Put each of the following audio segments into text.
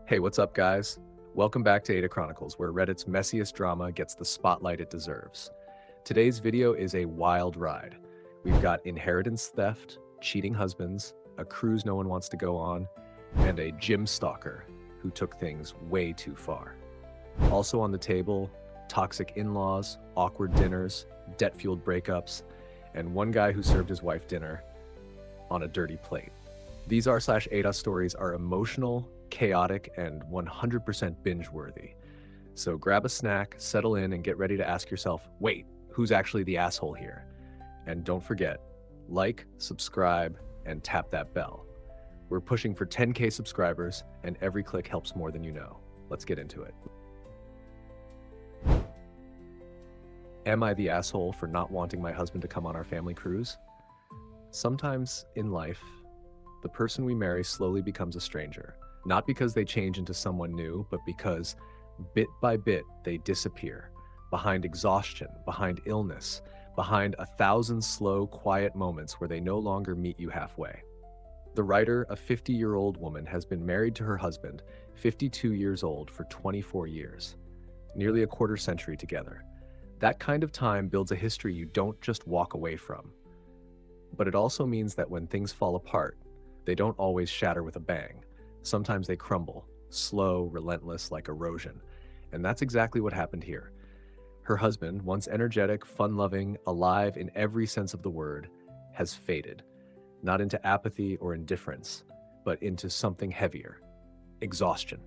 Hey, what's up, guys? Welcome back to AITA Chronicles, where Reddit's messiest drama gets the spotlight it deserves. Today's video is a wild ride. We've got inheritance theft, cheating husbands, a cruise no one wants to go on, and a gym stalker who took things way too far. Also on the table, toxic in-laws, awkward dinners, debt-fueled breakups, and one guy who served his wife dinner on a dirty plate. These r/AITA stories are emotional, chaotic, and 100% binge-worthy. So grab a snack, settle in, and get ready to ask yourself, wait, who's actually the asshole here? And don't forget, like, subscribe, and tap that bell. We're pushing for 10K subscribers, and every click helps more than you know. Let's get into it. Am I the asshole for not wanting my husband to come on our family cruise? Sometimes in life, the person we marry slowly becomes a stranger. Not because they change into someone new, but because bit by bit they disappear. Behind exhaustion, behind illness, behind 1,000 slow, quiet moments where they no longer meet you halfway. The writer, a 50-year-old woman, has been married to her husband, 52 years old, for 24 years. Nearly a quarter century together. That kind of time builds a history you don't just walk away from. But it also means that when things fall apart, they don't always shatter with a bang. Sometimes they crumble, slow, relentless, like erosion. And that's exactly what happened here. Her husband, once energetic, fun-loving, alive in every sense of the word, has faded. Not into apathy or indifference, but into something heavier. Exhaustion.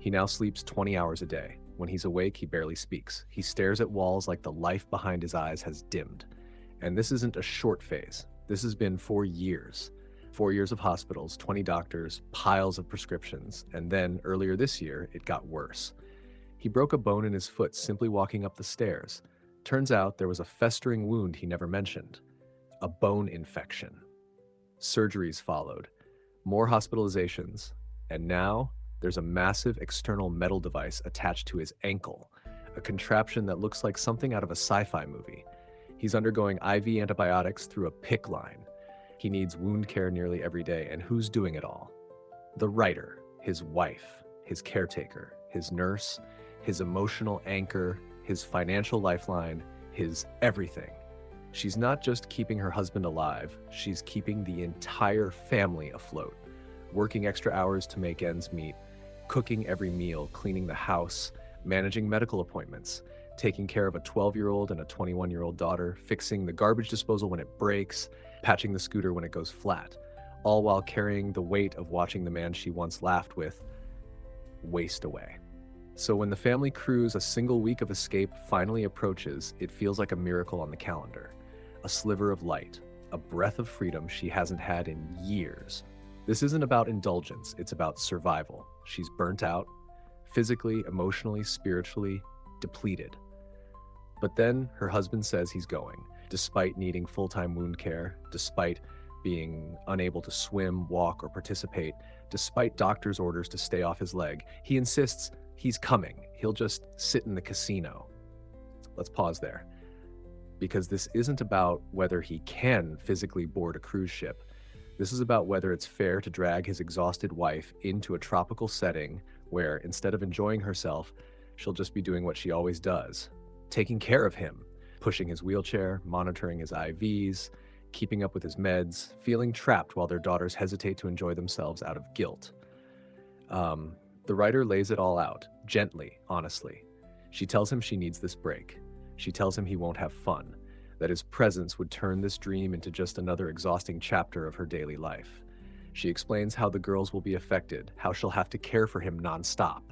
He now sleeps 20 hours a day. When he's awake, he barely speaks. He stares at walls like the life behind his eyes has dimmed. And this isn't a short phase. This has been for years. 4 years of hospitals, 20 doctors, piles of prescriptions, and then, earlier this year, it got worse. He broke a bone in his foot simply walking up the stairs. Turns out there was a festering wound he never mentioned. A bone infection. Surgeries followed. More hospitalizations. And now, there's a massive external metal device attached to his ankle. A contraption that looks like something out of a sci-fi movie. He's undergoing IV antibiotics through a PICC line. He needs wound care nearly every day, and who's doing it all? The writer, his wife, his caretaker, his nurse, his emotional anchor, his financial lifeline, his everything. She's not just keeping her husband alive, she's keeping the entire family afloat, working extra hours to make ends meet, cooking every meal, cleaning the house, managing medical appointments, taking care of a 12-year-old and a 21-year-old daughter, fixing the garbage disposal when it breaks, patching the scooter when it goes flat, all while carrying the weight of watching the man she once laughed with waste away. So when the family cruise, a single week of escape, finally approaches, it feels like a miracle on the calendar. A sliver of light, a breath of freedom she hasn't had in years. This isn't about indulgence, it's about survival. She's burnt out, physically, emotionally, spiritually, depleted. But then her husband says he's going, despite needing full-time wound care, despite being unable to swim, walk, or participate, despite doctor's orders to stay off his leg. He insists he's coming. He'll just sit in the casino. Let's pause there. Because this isn't about whether he can physically board a cruise ship. This is about whether it's fair to drag his exhausted wife into a tropical setting where, instead of enjoying herself, she'll just be doing what she always does, taking care of him, pushing his wheelchair, monitoring his IVs, keeping up with his meds, feeling trapped while their daughters hesitate to enjoy themselves out of guilt. The writer lays it all out, gently, honestly. She tells him she needs this break. She tells him he won't have fun, that his presence would turn this dream into just another exhausting chapter of her daily life. She explains how the girls will be affected, how she'll have to care for him nonstop.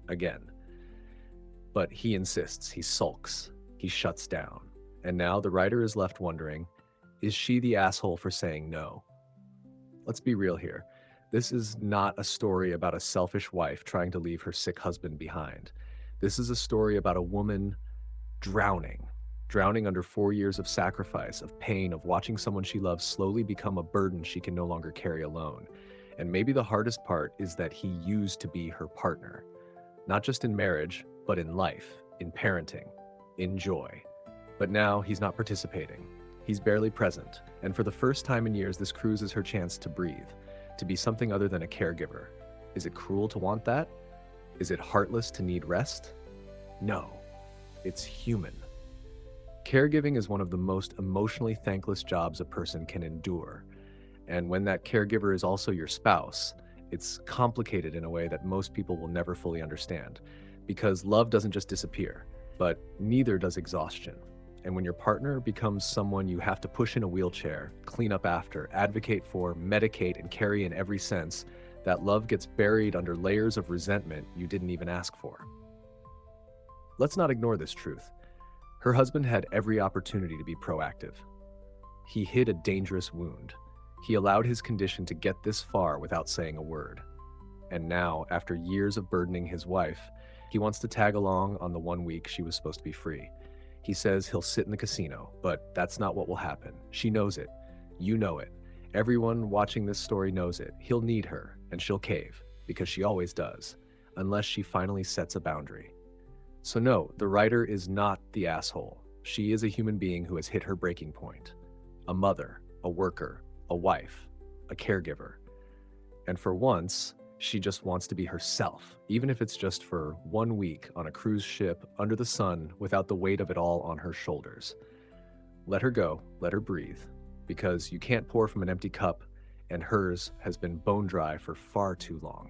Again. But he insists, he sulks, he shuts down. And now the writer is left wondering, is she the asshole for saying no? Let's be real here. This is not a story about a selfish wife trying to leave her sick husband behind. This is a story about a woman drowning under 4 years of sacrifice, of pain, of watching someone she loves slowly become a burden she can no longer carry alone. And maybe the hardest part is that he used to be her partner. Not just in marriage, but in life, in parenting, in joy. But now he's not participating. He's barely present. And for the first time in years, this cruise is her chance to breathe, to be something other than a caregiver, Is it cruel to want that? Is it heartless to need rest? No, it's human. Caregiving is one of the most emotionally thankless jobs a person can endure. And when that caregiver is also your spouse, it's complicated in a way that most people will never fully understand. Because love doesn't just disappear, but neither does exhaustion. And when your partner becomes someone you have to push in a wheelchair, clean up after, advocate for, medicate, and carry in every sense, that love gets buried under layers of resentment you didn't even ask for. Let's not ignore this truth. Her husband had every opportunity to be proactive. He hid a dangerous wound. He allowed his condition to get this far without saying a word. And now, after years of burdening his wife, he wants to tag along on the 1 week she was supposed to be free. He says he'll sit in the casino, but that's not what will happen. She knows it. You know it. Everyone watching this story knows it. He'll need her, and she'll cave, because she always does, unless she finally sets a boundary. So no, the writer is not the asshole. She is a human being who has hit her breaking point. A mother, a worker, a wife, a caregiver. And for once, she just wants to be herself, even if it's just for 1 week on a cruise ship under the sun without the weight of it all on her shoulders. Let her go, let her breathe, because you can't pour from an empty cup, and hers has been bone dry for far too long.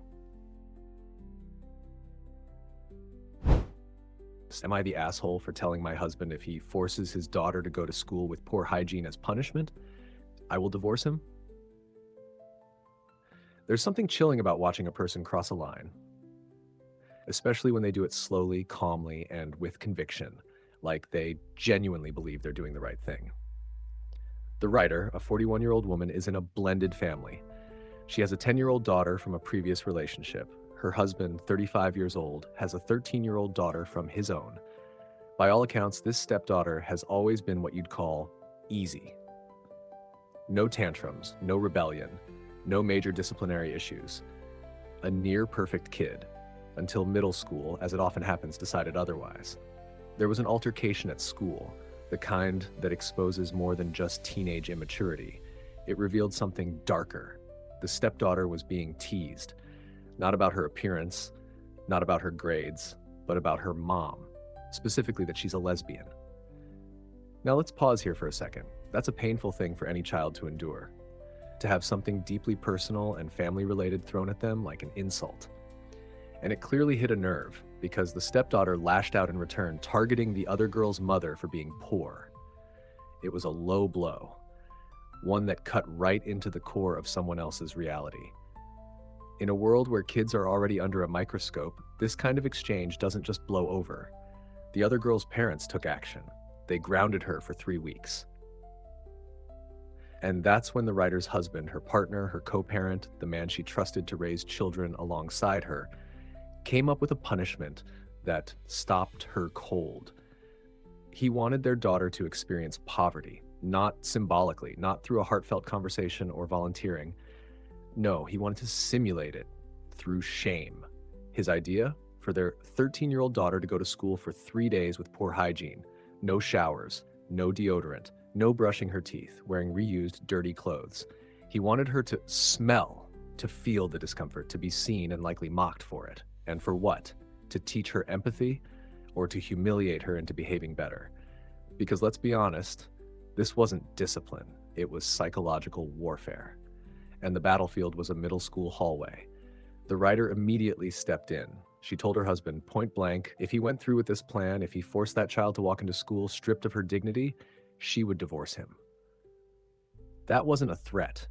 Am I the asshole for telling my husband if he forces his daughter to go to school with poor hygiene as punishment, I will divorce him? There's something chilling about watching a person cross a line, especially when they do it slowly, calmly, and with conviction, like they genuinely believe they're doing the right thing. The writer, a 41-year-old woman, is in a blended family. She has a 10-year-old daughter from a previous relationship. Her husband, 35 years old, has a 13-year-old daughter from his own. By all accounts, this stepdaughter has always been what you'd call easy. No tantrums, no rebellion, no major disciplinary issues. A near-perfect kid, until middle school, as it often happens, decided otherwise. There was an altercation at school, the kind that exposes more than just teenage immaturity. It revealed something darker. The stepdaughter was being teased. Not about her appearance, not about her grades, but about her mom, specifically that she's a lesbian. Now let's pause here for a second. That's a painful thing for any child to endure. To have something deeply personal and family-related thrown at them like an insult. And it clearly hit a nerve, because the stepdaughter lashed out in return, targeting the other girl's mother for being poor. It was a low blow, one that cut right into the core of someone else's reality. In a world where kids are already under a microscope, this kind of exchange doesn't just blow over. The other girl's parents took action. They grounded her for 3 weeks. And that's when the writer's husband, her partner, her co-parent, the man she trusted to raise children alongside her, came up with a punishment that stopped her cold. He wanted their daughter to experience poverty, not symbolically, not through a heartfelt conversation or volunteering. No, he wanted to simulate it through shame. His idea? For their 13-year-old daughter to go to school for 3 days with poor hygiene. No showers, no deodorant, no brushing her teeth, wearing reused, dirty clothes. He wanted her to smell, to feel the discomfort, to be seen and likely mocked for it. And for what? To teach her empathy, or to humiliate her into behaving better? Because let's be honest, this wasn't discipline, it was psychological warfare. And the battlefield was a middle school hallway. The writer immediately stepped in. She told her husband point blank, if he went through with this plan, if he forced that child to walk into school stripped of her dignity, she would divorce him. That wasn't a threat.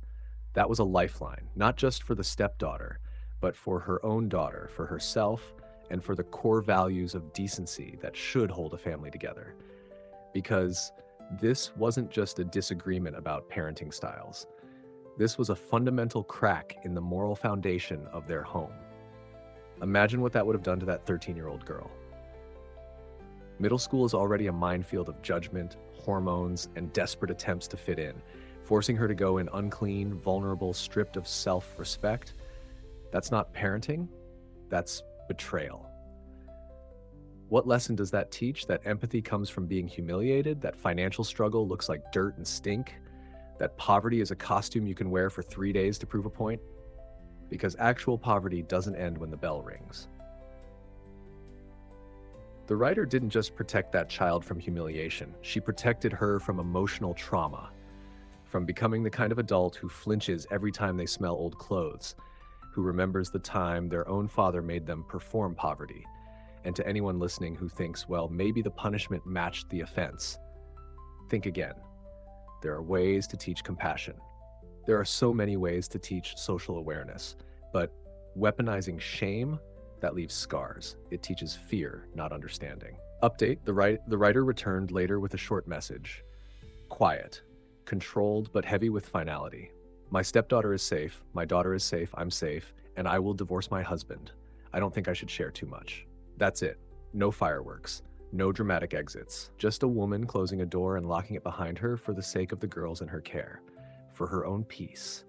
That was a lifeline, not just for the stepdaughter, but for her own daughter, for herself, and for the core values of decency that should hold a family together. Because this wasn't just a disagreement about parenting styles. This was a fundamental crack in the moral foundation of their home. Imagine what that would have done to that 13-year-old girl. Middle school is already a minefield of judgment, hormones, and desperate attempts to fit in, forcing her to go in unclean, vulnerable, stripped of self-respect. That's not parenting, that's betrayal. What lesson does that teach? That empathy comes from being humiliated, that financial struggle looks like dirt and stink, that poverty is a costume you can wear for 3 days to prove a point? because actual poverty doesn't end when the bell rings. The writer didn't just protect that child from humiliation, she protected her from emotional trauma, from becoming the kind of adult who flinches every time they smell old clothes, who remembers the time their own father made them perform poverty. And to anyone listening who thinks, well, maybe the punishment matched the offense, think again. There are ways to teach compassion. There are so many ways to teach social awareness, but weaponizing shame, that leaves scars. It teaches fear, not understanding. Update, the writer returned later with a short message. Quiet, controlled but heavy with finality. My stepdaughter is safe, my daughter is safe, I'm safe, and I will divorce my husband. I don't think I should share too much. That's it. No fireworks. No dramatic exits. Just a woman closing a door and locking it behind her for the sake of the girls in her care. For her own peace.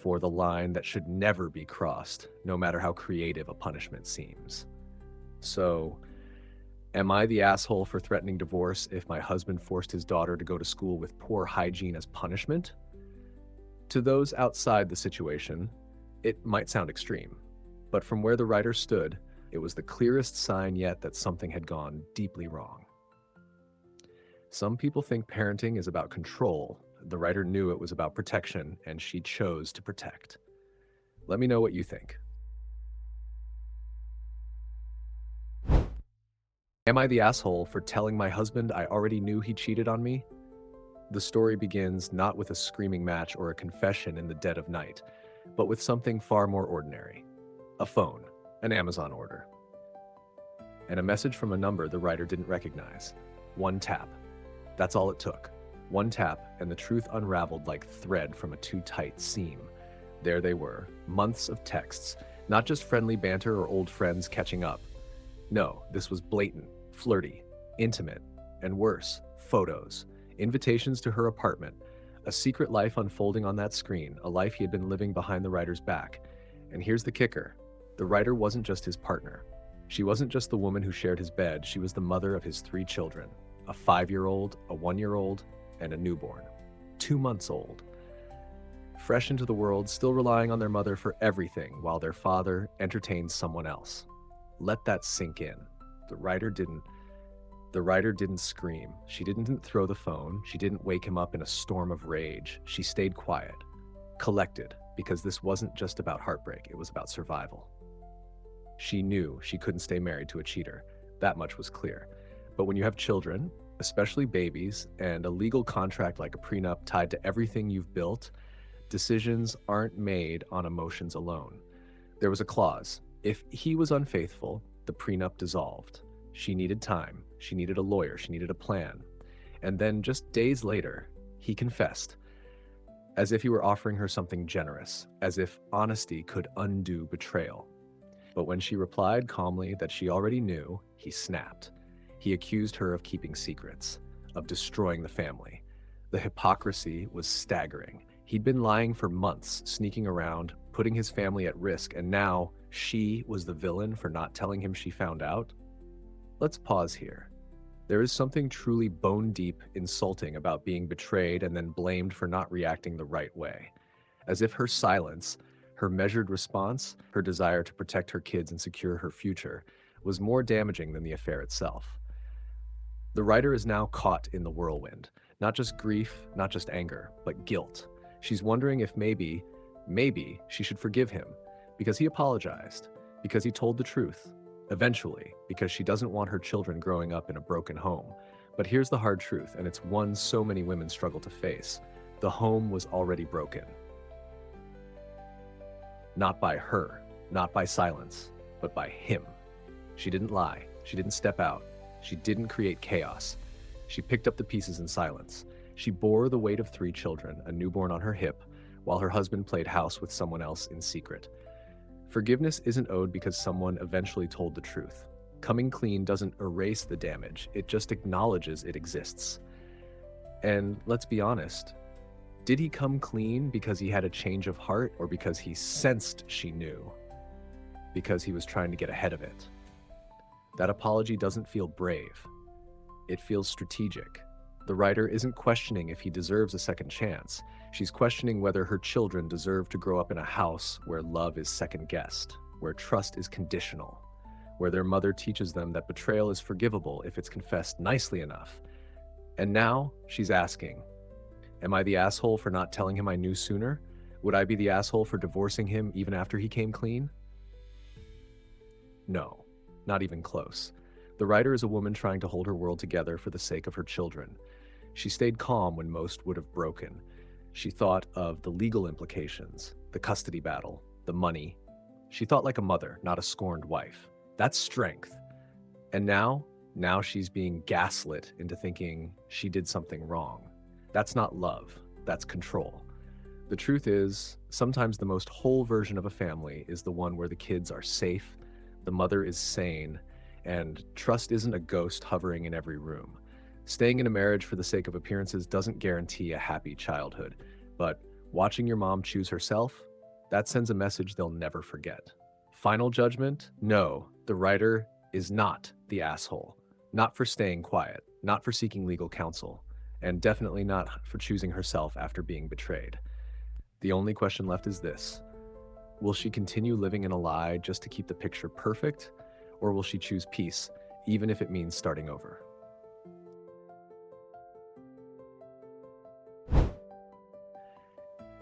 For the line that should never be crossed, no matter how creative a punishment seems. So, am I the asshole for threatening divorce if my husband forced his daughter to go to school with poor hygiene as punishment? To those outside the situation, it might sound extreme, but from where the writer stood, it was the clearest sign yet that something had gone deeply wrong. Some people think parenting is about control. The writer knew it was about protection, and she chose to protect. Let me know what you think. Am I the asshole for telling my husband I already knew he cheated on me? The story begins not with a screaming match or a confession in the dead of night, but with something far more ordinary. A phone, an Amazon order, and a message from a number the writer didn't recognize. One tap. That's all it took. One tap, and the truth unraveled like thread from a too-tight seam. There they were, months of texts, not just friendly banter or old friends catching up. No, this was blatant, flirty, intimate, and worse, photos, invitations to her apartment, a secret life unfolding on that screen, a life he had been living behind the writer's back. And here's the kicker. The writer wasn't just his partner. She wasn't just the woman who shared his bed, she was the mother of his 3 children, a 5-year-old, a 1-year-old, and a newborn, 2 months old. Fresh into the world, still relying on their mother for everything while their father entertains someone else. Let that sink in. The writer didn't scream. She didn't throw the phone. She didn't wake him up in a storm of rage. She stayed quiet, collected, because this wasn't just about heartbreak, it was about survival. She knew she couldn't stay married to a cheater. That much was clear. But when you have children, especially babies, and a legal contract like a prenup tied to everything you've built, decisions aren't made on emotions alone. There was a clause. If he was unfaithful, the prenup dissolved. She needed time. She needed a lawyer. She needed a plan. And then just days later, he confessed, as if he were offering her something generous, as if honesty could undo betrayal. But when she replied calmly that she already knew, he snapped. He accused her of keeping secrets, of destroying the family. The hypocrisy was staggering. He'd been lying for months, sneaking around, putting his family at risk, and now she was the villain for not telling him she found out? Let's pause here. There is something truly bone-deep insulting about being betrayed and then blamed for not reacting the right way. As if her silence, her measured response, her desire to protect her kids and secure her future, was more damaging than the affair itself. The writer is now caught in the whirlwind. Not just grief, not just anger, but guilt. She's wondering if maybe she should forgive him, because he apologized, because he told the truth. Eventually, because she doesn't want her children growing up in a broken home. But here's the hard truth, and it's one so many women struggle to face. The home was already broken. Not by her, not by silence, but by him. She didn't lie. She didn't step out. She didn't create chaos. She picked up the pieces in silence. She bore the weight of 3 children, a newborn on her hip, while her husband played house with someone else in secret. Forgiveness isn't owed because someone eventually told the truth. Coming clean doesn't erase the damage, it just acknowledges it exists. And let's be honest, did he come clean because he had a change of heart or because he sensed she knew? Because he was trying to get ahead of it. That apology doesn't feel brave. It feels strategic. The writer isn't questioning if he deserves a second chance. She's questioning whether her children deserve to grow up in a house where love is second-guessed, where trust is conditional, where their mother teaches them that betrayal is forgivable if it's confessed nicely enough. And now she's asking, am I the asshole for not telling him I knew sooner? Would I be the asshole for divorcing him even after he came clean? No, not even close. The writer is a woman trying to hold her world together for the sake of her children. She stayed calm when most would have broken. She thought of the legal implications, the custody battle, the money. She thought like a mother, not a scorned wife. That's strength. And now she's being gaslit into thinking she did something wrong. That's not love, that's control. The truth is, sometimes the most whole version of a family is the one where the kids are safe, the mother is sane, and trust isn't a ghost hovering in every room. Staying in a marriage for the sake of appearances doesn't guarantee a happy childhood, but watching your mom choose herself, that sends a message they'll never forget. Final judgment? No, the writer is not the asshole. Not for staying quiet, not for seeking legal counsel, and definitely not for choosing herself after being betrayed. The only question left is this: will she continue living in a lie just to keep the picture perfect, or will she choose peace, even if it means starting over?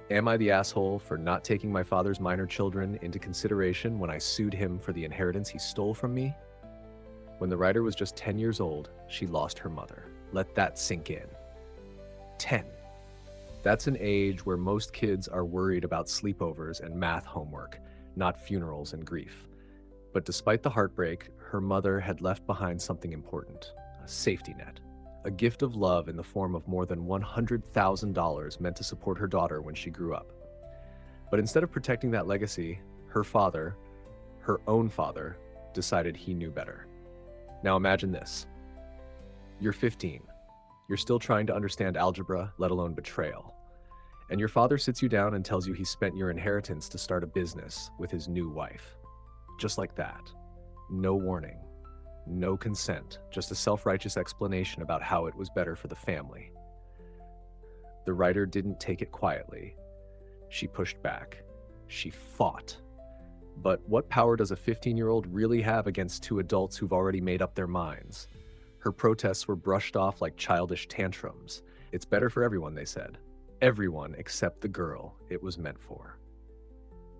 Am I the asshole for not taking my father's minor children into consideration when I sued him for the inheritance he stole from me? When the writer was just 10 years old, she lost her mother. Let that sink in. 10. That's an age where most kids are worried about sleepovers and math homework, not funerals and grief. But despite the heartbreak, her mother had left behind something important: a safety net. A gift of love in the form of more than $100,000 meant to support her daughter when she grew up. But instead of protecting that legacy, her father, her own father, decided he knew better. Now imagine this. You're 15. You're still trying to understand algebra, let alone betrayal. And your father sits you down and tells you he spent your inheritance to start a business with his new wife. Just like that. No warning. No consent, just a self-righteous explanation about how it was better for the family. The writer didn't take it quietly. She pushed back. She fought. But what power does a 15-year-old really have against two adults who've already made up their minds? Her protests were brushed off like childish tantrums. It's better for everyone, they said. Everyone except the girl it was meant for.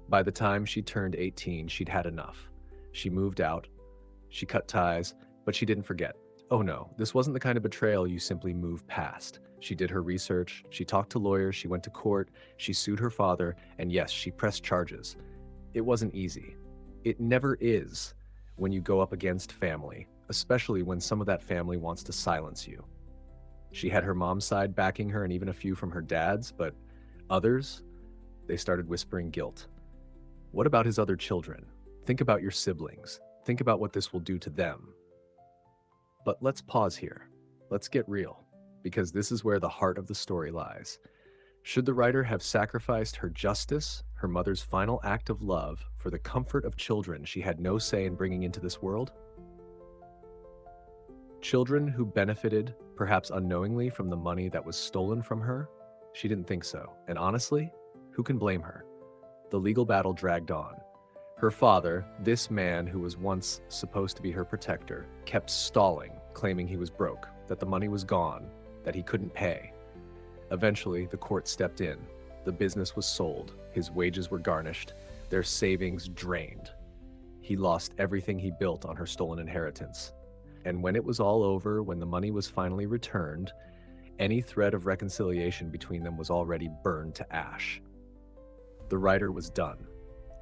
By the time she turned 18, she'd had enough. She moved out. She cut ties, but she didn't forget. Oh no, this wasn't the kind of betrayal you simply move past. She did her research, she talked to lawyers, she went to court, she sued her father, and yes, she pressed charges. It wasn't easy. It never is when you go up against family, especially when some of that family wants to silence you. She had her mom's side backing her and even a few from her dad's, but others, they started whispering guilt. What about his other children? Think about your siblings. Think about what this will do to them. But let's pause here. Let's get real, because this is where the heart of the story lies. Should the writer have sacrificed her justice, her mother's final act of love, for the comfort of children she had no say in bringing into this world? Children who benefited, perhaps unknowingly, from the money that was stolen from her? She didn't think so. And honestly, who can blame her? The legal battle dragged on. Her father, this man who was once supposed to be her protector, kept stalling, claiming he was broke, that the money was gone, that he couldn't pay. Eventually, the court stepped in. The business was sold, his wages were garnished, their savings drained. He lost everything he built on her stolen inheritance. And when it was all over, when the money was finally returned, any thread of reconciliation between them was already burned to ash. The writer was done.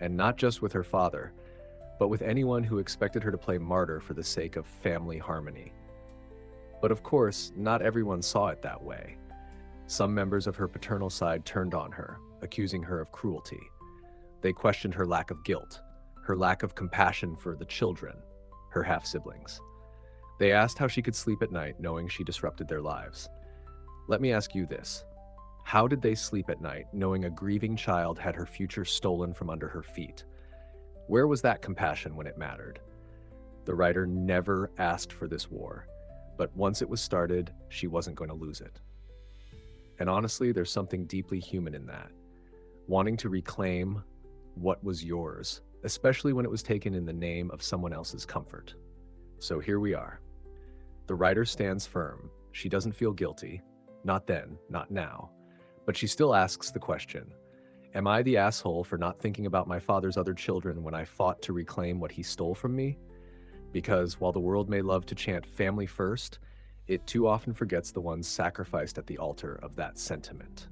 And not just with her father, but with anyone who expected her to play martyr for the sake of family harmony. But of course, not everyone saw it that way. Some members of her paternal side turned on her, accusing her of cruelty. They questioned her lack of guilt, her lack of compassion for the children, her half-siblings. They asked how she could sleep at night knowing she disrupted their lives. Let me ask you this. How did they sleep at night knowing a grieving child had her future stolen from under her feet? Where was that compassion when it mattered? The writer never asked for this war, but once it was started, she wasn't going to lose it. And honestly, there's something deeply human in that. Wanting to reclaim what was yours, especially when it was taken in the name of someone else's comfort. So here we are. The writer stands firm. She doesn't feel guilty. Not then, not now. But she still asks the question, am I the asshole for not thinking about my father's other children when I fought to reclaim what he stole from me? Because while the world may love to chant family first, it too often forgets the ones sacrificed at the altar of that sentiment.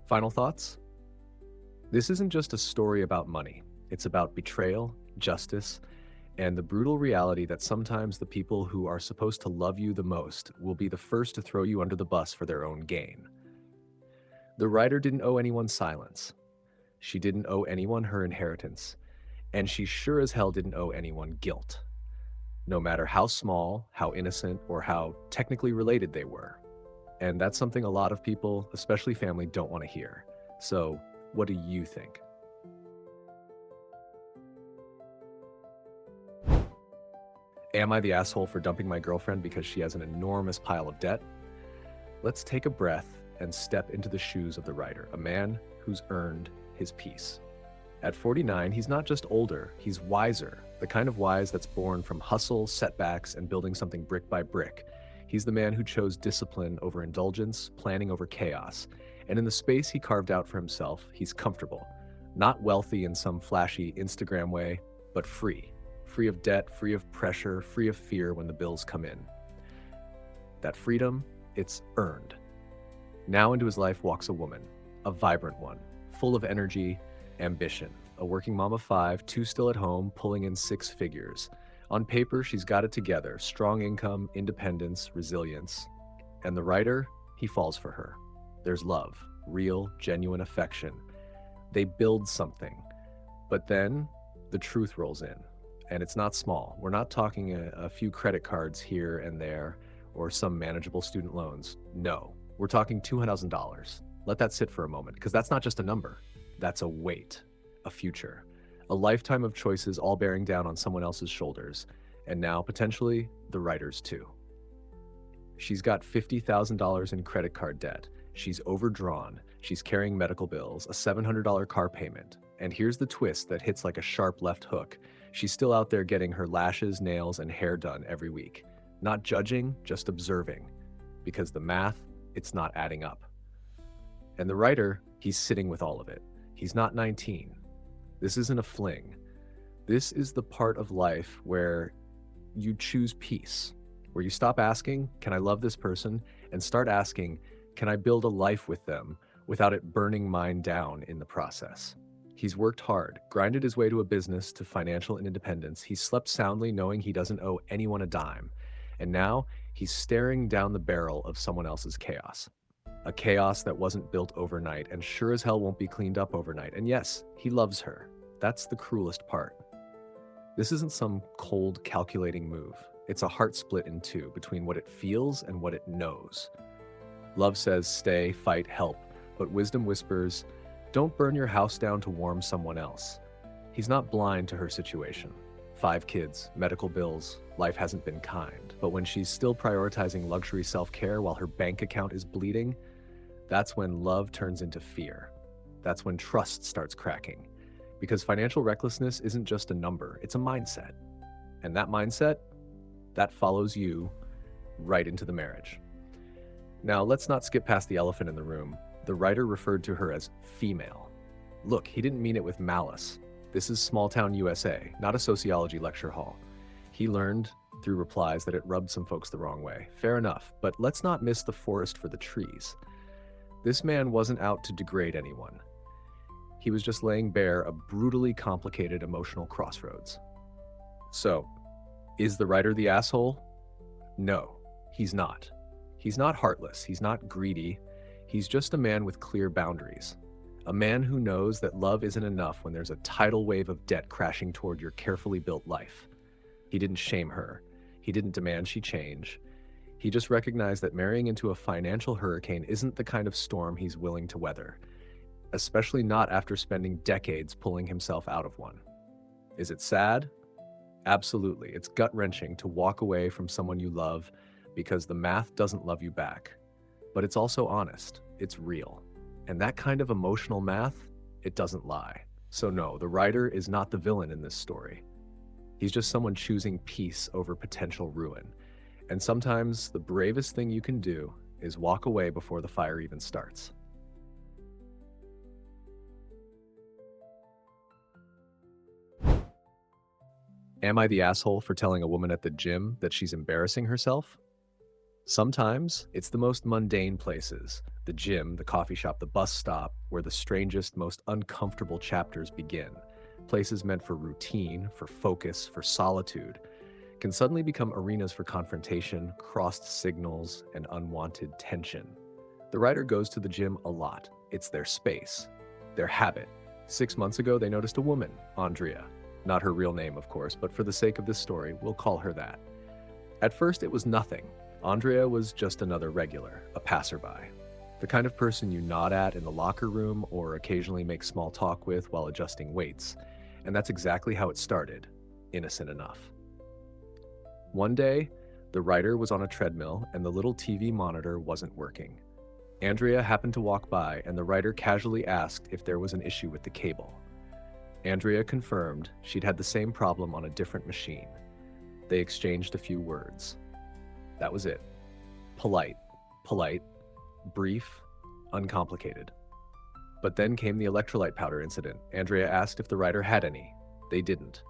Final thoughts? This isn't just a story about money. It's about betrayal, justice, and the brutal reality that sometimes the people who are supposed to love you the most will be the first to throw you under the bus for their own gain. The writer didn't owe anyone silence. She didn't owe anyone her inheritance. And she sure as hell didn't owe anyone guilt. No matter how small, how innocent, or how technically related they were. And that's something a lot of people, especially family, don't want to hear. So, what do you think? Am I the asshole for dumping my girlfriend because she has an enormous pile of debt? Let's take a breath and step into the shoes of the writer, a man who's earned his peace. At 49, he's not just older, he's wiser, the kind of wise that's born from hustle, setbacks, and building something brick by brick. He's the man who chose discipline over indulgence, planning over chaos, and in the space he carved out for himself, he's comfortable. Not wealthy in some flashy Instagram way, but free. Free of debt, free of pressure, free of fear when the bills come in. That freedom, it's earned. Now into his life walks a woman, a vibrant one, full of energy, ambition, a working mom of 5, 2 still at home, pulling in 6 figures. On paper, she's got it together, strong income, independence, resilience. And the writer, he falls for her. There's love, real, genuine affection. They build something. But then the truth rolls in, and it's not small. We're not talking a few credit cards here and there or some manageable student loans. No, we're talking $200,000. Let that sit for a moment, because that's not just a number. That's a weight, a future, a lifetime of choices all bearing down on someone else's shoulders, and now potentially the writer's too. She's got $50,000 in credit card debt. She's overdrawn. She's carrying medical bills, a $700 car payment. And here's the twist that hits like a sharp left hook. She's still out there getting her lashes, nails, and hair done every week. Not judging, just observing. Because the math, it's not adding up. And the writer, he's sitting with all of it. He's not 19. This isn't a fling. This is the part of life where you choose peace, where you stop asking, can I love this person? And start asking, can I build a life with them without it burning mine down in the process? He's worked hard, grinded his way to a business, to financial independence. He's slept soundly knowing he doesn't owe anyone a dime. And now he's staring down the barrel of someone else's chaos. A chaos that wasn't built overnight and sure as hell won't be cleaned up overnight. And yes, he loves her. That's the cruelest part. This isn't some cold, calculating move. It's a heart split in two between what it feels and what it knows. Love says stay, fight, help, but wisdom whispers, don't burn your house down to warm someone else. He's not blind to her situation. 5 kids, medical bills, life hasn't been kind. But when she's still prioritizing luxury self-care while her bank account is bleeding, that's when love turns into fear. That's when trust starts cracking. Because financial recklessness isn't just a number, it's a mindset. And that mindset, that follows you right into the marriage. Now, let's not skip past the elephant in the room. The writer referred to her as female. Look, he didn't mean it with malice. This is small-town USA, not a sociology lecture hall. He learned through replies that it rubbed some folks the wrong way. Fair enough, but let's not miss the forest for the trees. This man wasn't out to degrade anyone. He was just laying bare a brutally complicated emotional crossroads. So, is the writer the asshole? No, he's not. He's not heartless, he's not greedy. He's just a man with clear boundaries. A man who knows that love isn't enough when there's a tidal wave of debt crashing toward your carefully built life. He didn't shame her. He didn't demand she change. He just recognized that marrying into a financial hurricane isn't the kind of storm he's willing to weather, especially not after spending decades pulling himself out of one. Is it sad? Absolutely. It's gut-wrenching to walk away from someone you love because the math doesn't love you back. but it's also honest. It's real. And that kind of emotional math, it doesn't lie. So no, the writer is not the villain in this story. He's just someone choosing peace over potential ruin. And sometimes the bravest thing you can do is walk away before the fire even starts. Am I the asshole for telling a woman at the gym that she's embarrassing herself? Sometimes it's the most mundane places, the gym, the coffee shop, the bus stop, where the strangest, most uncomfortable chapters begin. Places meant for routine, for focus, for solitude, can suddenly become arenas for confrontation, crossed signals, and unwanted tension. The writer goes to the gym a lot. It's their space, their habit. 6 months ago, they noticed a woman, Andrea. Not her real name, of course, but for the sake of this story, we'll call her that. At first, it was nothing. Andrea was just another regular, a passerby. The kind of person you nod at in the locker room or occasionally make small talk with while adjusting weights. And that's exactly how it started, innocent enough. One day, the writer was on a treadmill and the little TV monitor wasn't working. Andrea happened to walk by and the writer casually asked if there was an issue with the cable. Andrea confirmed she'd had the same problem on a different machine. They exchanged a few words. That was it. Polite, brief, uncomplicated. But then came the electrolyte powder incident. Andrea asked if the writer had any. They didn't.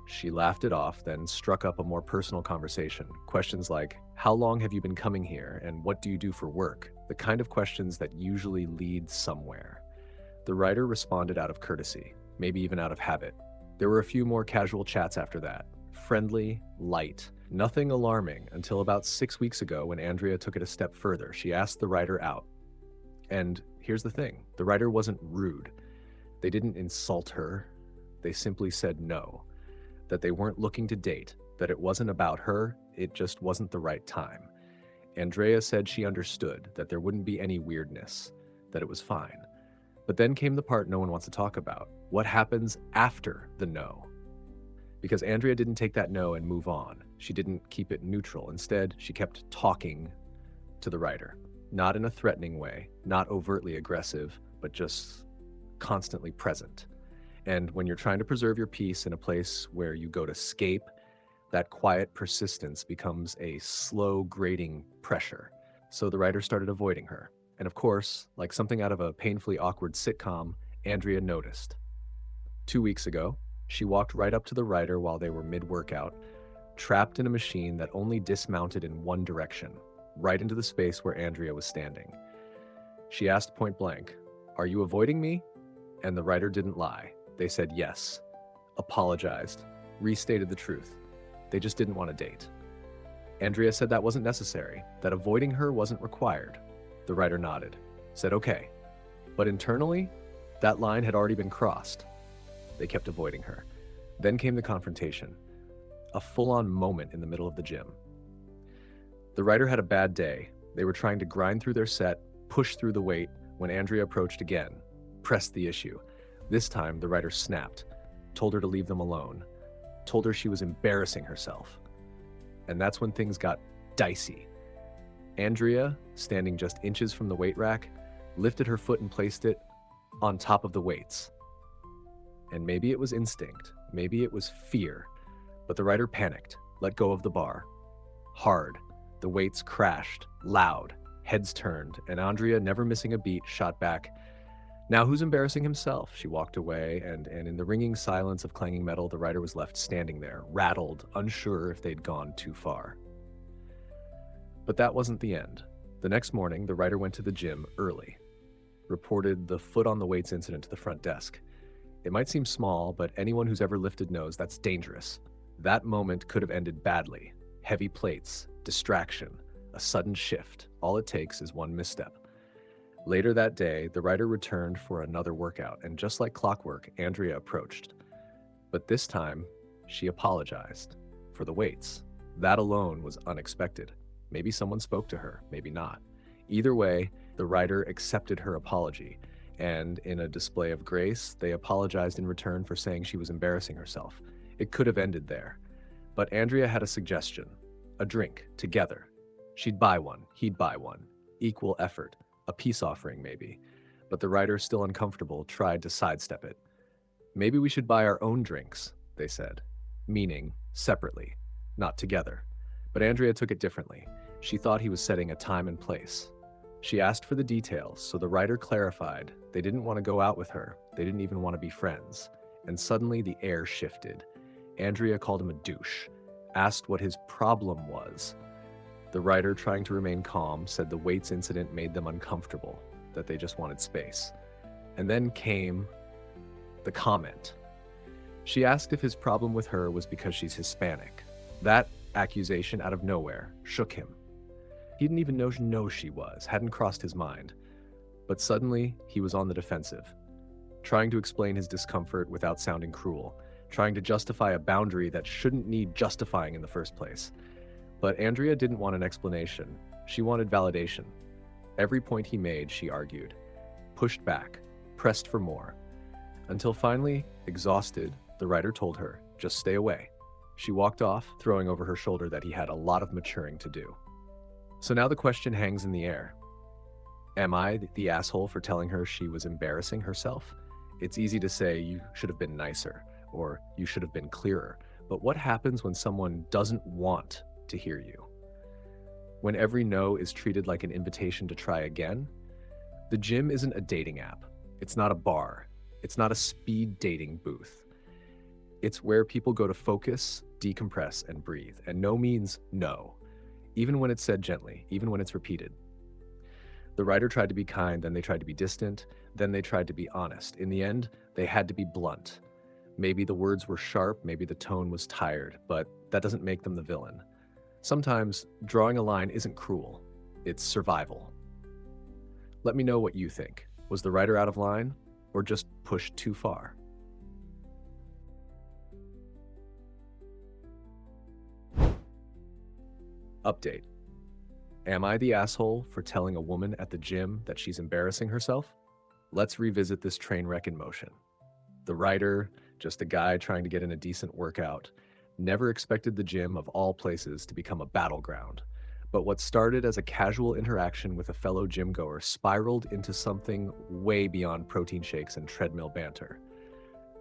She laughed it off, then struck up a more personal conversation. Questions like, how long have you been coming here, and what do you do for work? The kind of questions that usually lead somewhere. The writer responded out of courtesy, maybe even out of habit. There were a few more casual chats after that. Friendly, light, nothing alarming until about 6 weeks ago when Andrea took it a step further. She asked the writer out. And here's the thing, the writer wasn't rude. They didn't insult her. They simply said no. That they weren't looking to date, that it wasn't about her, it just wasn't the right time. Andrea said she understood, that there wouldn't be any weirdness, that it was fine. But then came the part no one wants to talk about. What happens after the no? Because Andrea didn't take that no and move on. She didn't keep it neutral. Instead, she kept talking to the writer. Not in a threatening way, not overtly aggressive, but just constantly present. And when you're trying to preserve your peace in a place where you go to escape, that quiet persistence becomes a slow grating pressure. So the writer started avoiding her. And of course, like something out of a painfully awkward sitcom, Andrea noticed. 2 weeks ago, she walked right up to the writer while they were mid-workout, trapped in a machine that only dismounted in one direction, right into the space where Andrea was standing. She asked point blank, "Are you avoiding me?" And the writer didn't lie. They said yes, apologized, restated the truth. They just didn't want to date. Andrea said that wasn't necessary, that avoiding her wasn't required. The writer nodded, said okay. But internally, that line had already been crossed. They kept avoiding her. Then came the confrontation, a full-on moment in the middle of the gym. The writer had a bad day. They were trying to grind through their set, push through the weight, when Andrea approached again, pressed the issue. This time, the writer snapped, told her to leave them alone, told her she was embarrassing herself. And that's when things got dicey. Andrea, standing just inches from the weight rack, lifted her foot and placed it on top of the weights. And maybe it was instinct, maybe it was fear, but the writer panicked, let go of the bar. Hard, the weights crashed, loud, heads turned, and Andrea, never missing a beat, shot back, "Now who's embarrassing himself?" She walked away, and in the ringing silence of clanging metal, the writer was left standing there, rattled, unsure if they'd gone too far. But that wasn't the end. The next morning, the writer went to the gym early, reported the foot on the weights incident to the front desk. It might seem small, but anyone who's ever lifted knows that's dangerous. That moment could have ended badly. Heavy plates, distraction, a sudden shift. All it takes is one misstep. Later that day, the writer returned for another workout, and just like clockwork, Andrea approached. But this time, she apologized for the weights. That alone was unexpected. Maybe someone spoke to her, maybe not. Either way, the writer accepted her apology, and in a display of grace, they apologized in return for saying she was embarrassing herself. It could have ended there. But Andrea had a suggestion. A drink, together. She'd buy one, he'd buy one. equal effort, a peace offering maybe. But the writer, still uncomfortable, tried to sidestep it. Maybe we should buy our own drinks, they said, meaning separately, not together. But Andrea took it differently. She thought he was setting a time and place. She asked for the details, so the writer clarified they didn't want to go out with her, they didn't even want to be friends. And suddenly the air shifted. Andrea called him a douche, asked what his problem was. The writer, trying to remain calm, said the Waits incident made them uncomfortable, that they just wanted space. And then came the comment. She asked if his problem with her was because she's Hispanic. That accusation out of nowhere shook him. He didn't even know she was, hadn't crossed his mind. But suddenly, he was on the defensive, trying to explain his discomfort without sounding cruel, trying to justify a boundary that shouldn't need justifying in the first place. But Andrea didn't want an explanation. She wanted validation. Every point he made, she argued, pushed back, pressed for more. Until finally, exhausted, the writer told her, just stay away. She walked off, throwing over her shoulder that he had a lot of maturing to do. So now the question hangs in the air. Am I the asshole for telling her she was embarrassing herself? It's easy to say you should have been nicer, or you should have been clearer. But what happens when someone doesn't want to hear you? When every no is treated like an invitation to try again? The gym isn't a dating app. It's not a bar. It's not a speed dating booth. It's where people go to focus, decompress, and breathe. And no means no, even when it's said gently, even when it's repeated. The writer tried to be kind, then they tried to be distant, then they tried to be honest. In the end, they had to be blunt. Maybe the words were sharp, maybe the tone was tired, but that doesn't make them the villain. Sometimes drawing a line isn't cruel, it's survival. Let me know what you think. Was the writer out of line, or just pushed too far? Update. Am I the asshole for telling a woman at the gym that she's embarrassing herself? Let's revisit this train wreck in motion. The writer, just a guy trying to get in a decent workout, never expected the gym of all places to become a battleground. But what started as a casual interaction with a fellow gym goer spiraled into something way beyond protein shakes and treadmill banter.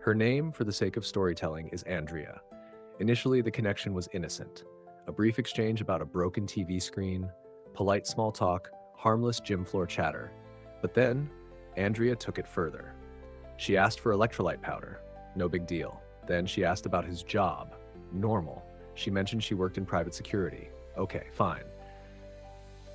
Her name, for the sake of storytelling, is Andrea. Initially, the connection was innocent. A brief exchange about a broken TV screen, polite small talk, harmless gym floor chatter. But then, Andrea took it further. She asked for electrolyte powder. No big deal. Then she asked about his job. Normal. She mentioned she worked in private security. Okay, fine.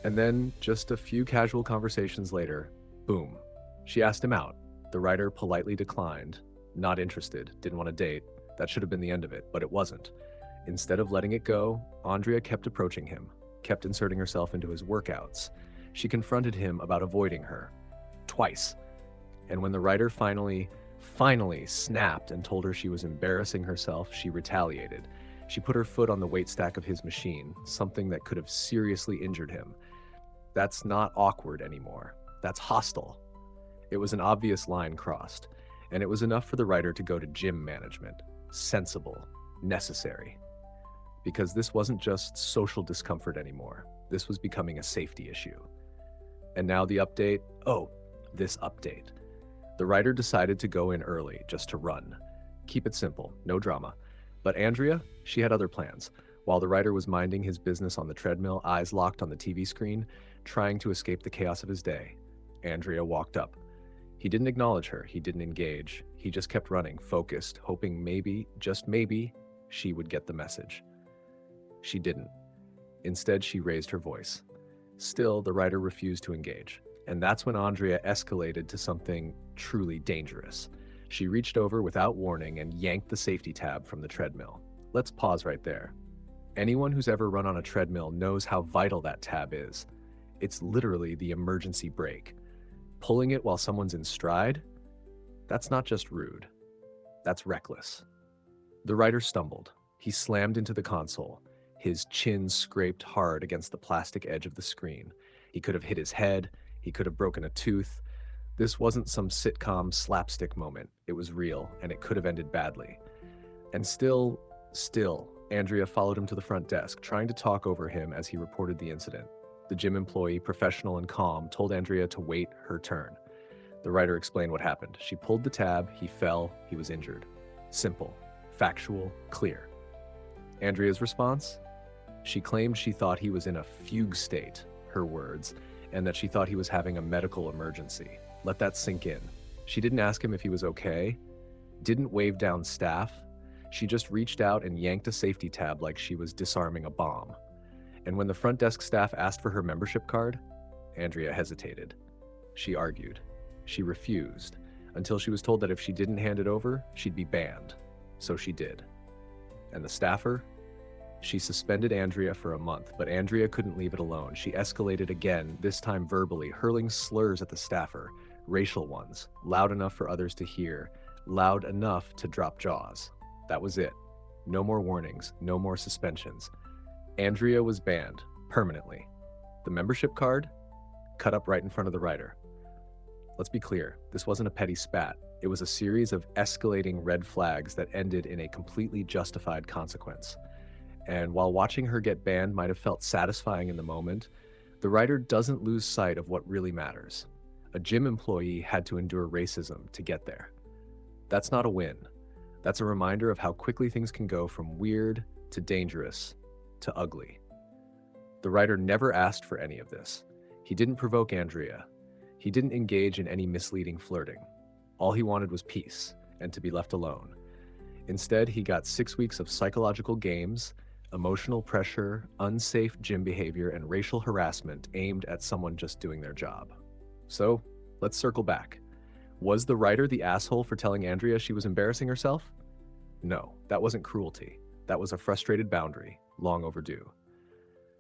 And then, just a few casual conversations later, boom. She asked him out. The writer politely declined. Not interested, didn't want to date. That should have been the end of it, but it wasn't. Instead of letting it go, Andrea kept approaching him, kept inserting herself into his workouts. She confronted him about avoiding her. Twice. And when the writer finally snapped and told her she was embarrassing herself, she retaliated. She put her foot on the weight stack of his machine, something that could have seriously injured him. That's not awkward anymore. That's hostile. It was an obvious line crossed, and it was enough for the writer to go to gym management. Sensible, necessary. Because this wasn't just social discomfort anymore. This was becoming a safety issue. And now the update. This update. The writer decided to go in early, just to run. Keep it simple, no drama. But Andrea, she had other plans. While the writer was minding his business on the treadmill, eyes locked on the TV screen, trying to escape the chaos of his day, Andrea walked up. He didn't acknowledge her, he didn't engage. He just kept running, focused, hoping maybe, just maybe, she would get the message. She didn't. Instead, she raised her voice. Still, the writer refused to engage. And that's when Andrea escalated to something truly dangerous. She reached over without warning and yanked the safety tab from the treadmill. Let's pause right there. Anyone who's ever run on a treadmill knows how vital that tab is. It's literally the emergency brake. Pulling it while someone's in stride? That's not just rude. That's reckless. The writer stumbled. He slammed into the console. His chin scraped hard against the plastic edge of the screen. He could have hit his head. He could have broken a tooth. This wasn't some sitcom slapstick moment. It was real, and it could have ended badly. And still, Andrea followed him to the front desk, trying to talk over him as he reported the incident. The gym employee, professional and calm, told Andrea to wait her turn. The writer explained what happened. She pulled the tab, he fell, he was injured. Simple, factual, clear. Andrea's response? She claimed she thought he was in a fugue state, her words, and that she thought he was having a medical emergency. Let that sink in. She didn't ask him if he was okay, didn't wave down staff. She just reached out and yanked a safety tab like she was disarming a bomb. And when the front desk staff asked for her membership card, Andrea hesitated. She argued. She refused, until she was told that if she didn't hand it over, she'd be banned. So she did. And the staffer? She suspended Andrea for a month, but Andrea couldn't leave it alone. She escalated again, this time verbally, hurling slurs at the staffer, racial ones, loud enough for others to hear, loud enough to drop jaws. That was it. No more warnings, no more suspensions. Andrea was banned, permanently. The membership card? Cut up right in front of the writer. Let's be clear, this wasn't a petty spat. It was a series of escalating red flags that ended in a completely justified consequence. And while watching her get banned might have felt satisfying in the moment, the writer doesn't lose sight of what really matters. A gym employee had to endure racism to get there. That's not a win. That's a reminder of how quickly things can go from weird to dangerous to ugly. The writer never asked for any of this. He didn't provoke Andrea. He didn't engage in any misleading flirting. All he wanted was peace and to be left alone. Instead, he got 6 weeks of psychological games, emotional pressure, unsafe gym behavior, and racial harassment aimed at someone just doing their job. So, let's circle back. Was the writer the asshole for telling Andrea she was embarrassing herself? No, that wasn't cruelty. That was a frustrated boundary, long overdue.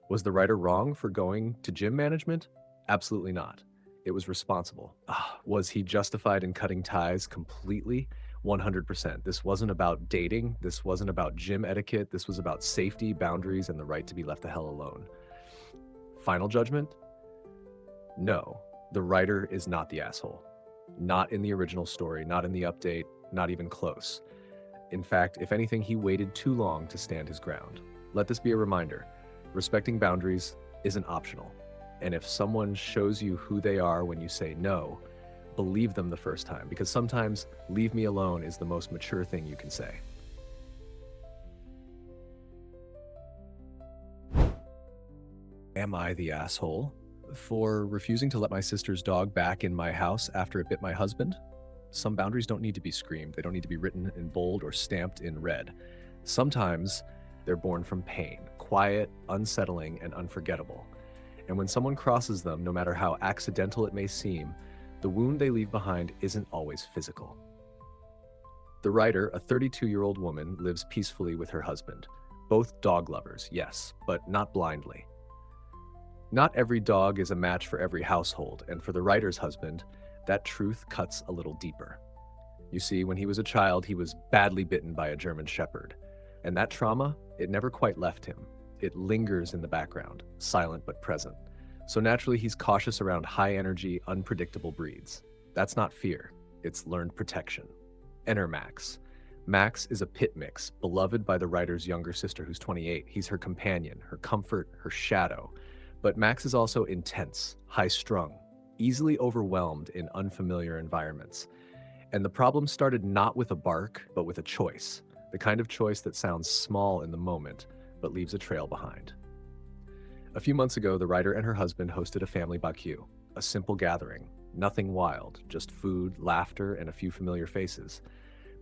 Was the writer wrong for going to gym management? Absolutely not. It was responsible. Was he justified in cutting ties completely? 100%. This wasn't about dating. This wasn't about gym etiquette. This was about safety, boundaries, and the right to be left the hell alone. Final judgment? No, the writer is not the asshole. Not in the original story, not in the update, not even close. In fact, if anything, he waited too long to stand his ground. Let this be a reminder. Respecting boundaries isn't optional. And if someone shows you who they are when you say no, believe them the first time, because sometimes leave me alone is the most mature thing you can say. Am I the asshole for refusing to let my sister's dog back in my house after it bit my husband? Some boundaries don't need to be screamed. They don't need to be written in bold or stamped in red. Sometimes they're born from pain, quiet, unsettling, and unforgettable. And when someone crosses them, no matter how accidental it may seem, the wound they leave behind isn't always physical. The writer, a 32-year-old woman, lives peacefully with her husband. Both dog lovers, yes, but not blindly. Not every dog is a match for every household, and for the writer's husband, that truth cuts a little deeper. You see, when he was a child, he was badly bitten by a German Shepherd. And that trauma, it never quite left him. It lingers in the background, silent but present. So naturally, he's cautious around high-energy, unpredictable breeds. That's not fear, it's learned protection. Enter Max. Max is a pit mix, beloved by the writer's younger sister who's 28. He's her companion, her comfort, her shadow. But Max is also intense, high-strung, easily overwhelmed in unfamiliar environments. And the problem started not with a bark, but with a choice. The kind of choice that sounds small in the moment, but leaves a trail behind. A few months ago, the writer and her husband hosted a family barbecue, a simple gathering, nothing wild, just food, laughter, and a few familiar faces.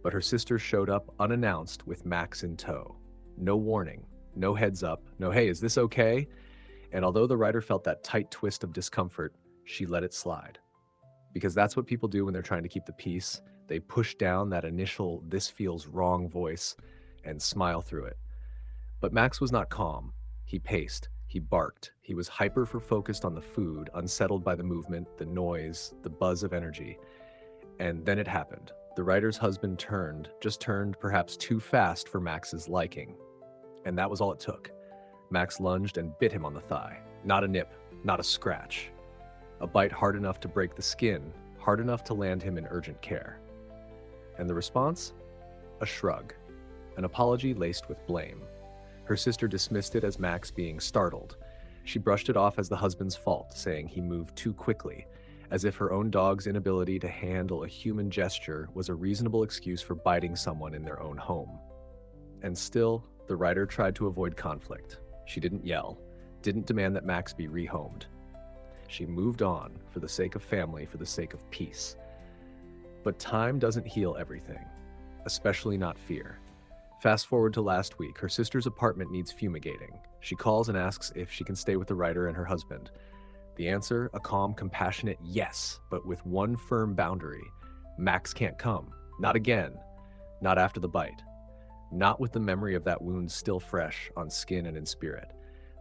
But her sister showed up unannounced with Max in tow. No warning, no heads up, no hey, is this okay? And although the writer felt that tight twist of discomfort, she let it slide. Because that's what people do when they're trying to keep the peace. They push down that initial "this feels wrong" voice and smile through it. But Max was not calm. He paced, he barked, he was hyper-focused on the food, unsettled by the movement, the noise, the buzz of energy. And then it happened. The writer's husband turned perhaps too fast for Max's liking. And that was all it took. Max lunged and bit him on the thigh. Not a nip, not a scratch. A bite hard enough to break the skin, hard enough to land him in urgent care. And the response? A shrug. An apology laced with blame. Her sister dismissed it as Max being startled. She brushed it off as the husband's fault, saying he moved too quickly, as if her own dog's inability to handle a human gesture was a reasonable excuse for biting someone in their own home. And still, the writer tried to avoid conflict. She didn't yell, didn't demand that Max be rehomed. She moved on for the sake of family, for the sake of peace. But time doesn't heal everything, especially not fear. Fast forward to last week, her sister's apartment needs fumigating. She calls and asks if she can stay with the writer and her husband. The answer, a calm, compassionate yes, but with one firm boundary. Max can't come. Not again. Not after the bite. Not with the memory of that wound still fresh on skin and in spirit.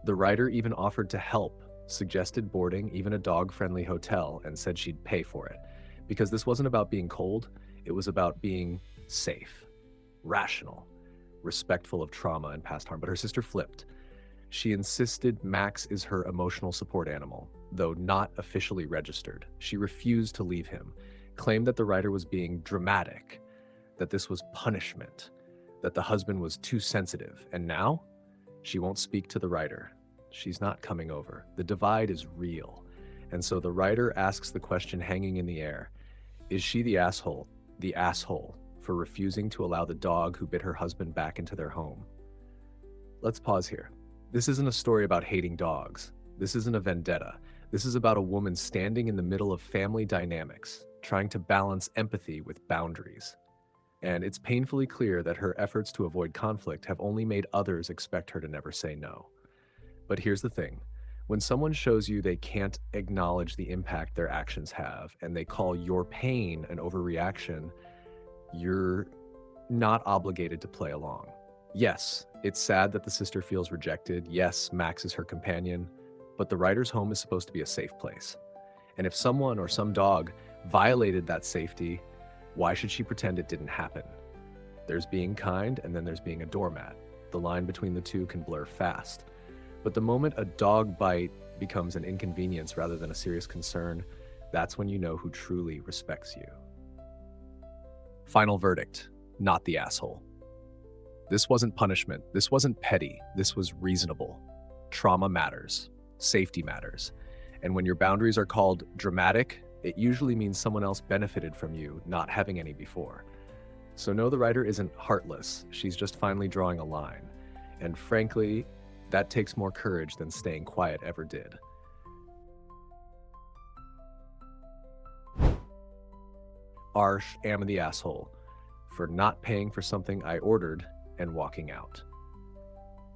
The writer even offered to help, suggested boarding, even a dog-friendly hotel, and said she'd pay for it. Because this wasn't about being cold, it was about being safe, rational, respectful of trauma and past harm. But her sister flipped. She insisted Max is her emotional support animal, though not officially registered. She refused to leave him, claimed that the writer was being dramatic, that this was punishment, that the husband was too sensitive. And now, she won't speak to the writer. She's not coming over. The divide is real. And so the writer asks the question hanging in the air, is she the asshole for refusing to allow the dog who bit her husband back into their home? Let's pause here. This isn't a story about hating dogs. This isn't a vendetta. This is about a woman standing in the middle of family dynamics, trying to balance empathy with boundaries. And it's painfully clear that her efforts to avoid conflict have only made others expect her to never say no. But here's the thing. When someone shows you they can't acknowledge the impact their actions have, and they call your pain an overreaction, you're not obligated to play along. Yes, it's sad that the sister feels rejected. Yes, Max is her companion, but the writer's home is supposed to be a safe place. And if someone or some dog violated that safety, why should she pretend it didn't happen? There's being kind, and then there's being a doormat. The line between the two can blur fast. But the moment a dog bite becomes an inconvenience rather than a serious concern, that's when you know who truly respects you. Final verdict, not the asshole. This wasn't punishment. This wasn't petty. This was reasonable. Trauma matters. Safety matters. And when your boundaries are called dramatic, it usually means someone else benefited from you not having any before. So no, the writer isn't heartless. She's just finally drawing a line. And frankly, that takes more courage than staying quiet ever did. Am the asshole for not paying for something I ordered and walking out.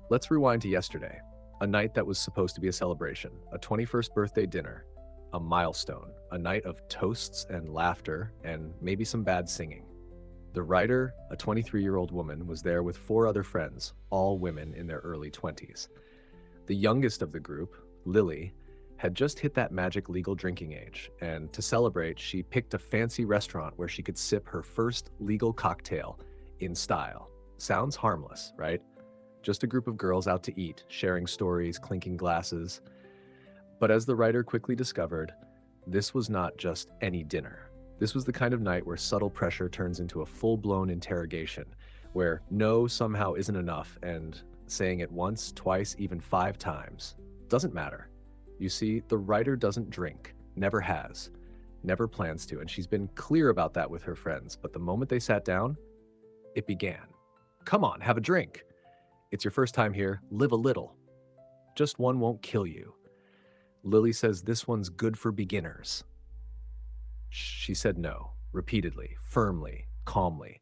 Let's rewind to yesterday, a night that was supposed to be a celebration, a 21st birthday dinner, a milestone, a night of toasts and laughter and maybe some bad singing. The writer, a 23-year-old woman, was there with 4 other friends, all women in their early 20s. The youngest of the group, Lily, had just hit that magic legal drinking age, and to celebrate, she picked a fancy restaurant where she could sip her first legal cocktail in style. Sounds harmless, right? Just a group of girls out to eat, sharing stories, clinking glasses. But as the writer quickly discovered, this was not just any dinner. This was the kind of night where subtle pressure turns into a full-blown interrogation, where no somehow isn't enough, and saying it once, twice, even 5 times doesn't matter. You see, the writer doesn't drink, never has, never plans to, and she's been clear about that with her friends. But the moment they sat down, it began. Come on, have a drink. It's your first time here, live a little. Just one won't kill you. Lily says this one's good for beginners. She said no, repeatedly, firmly, calmly.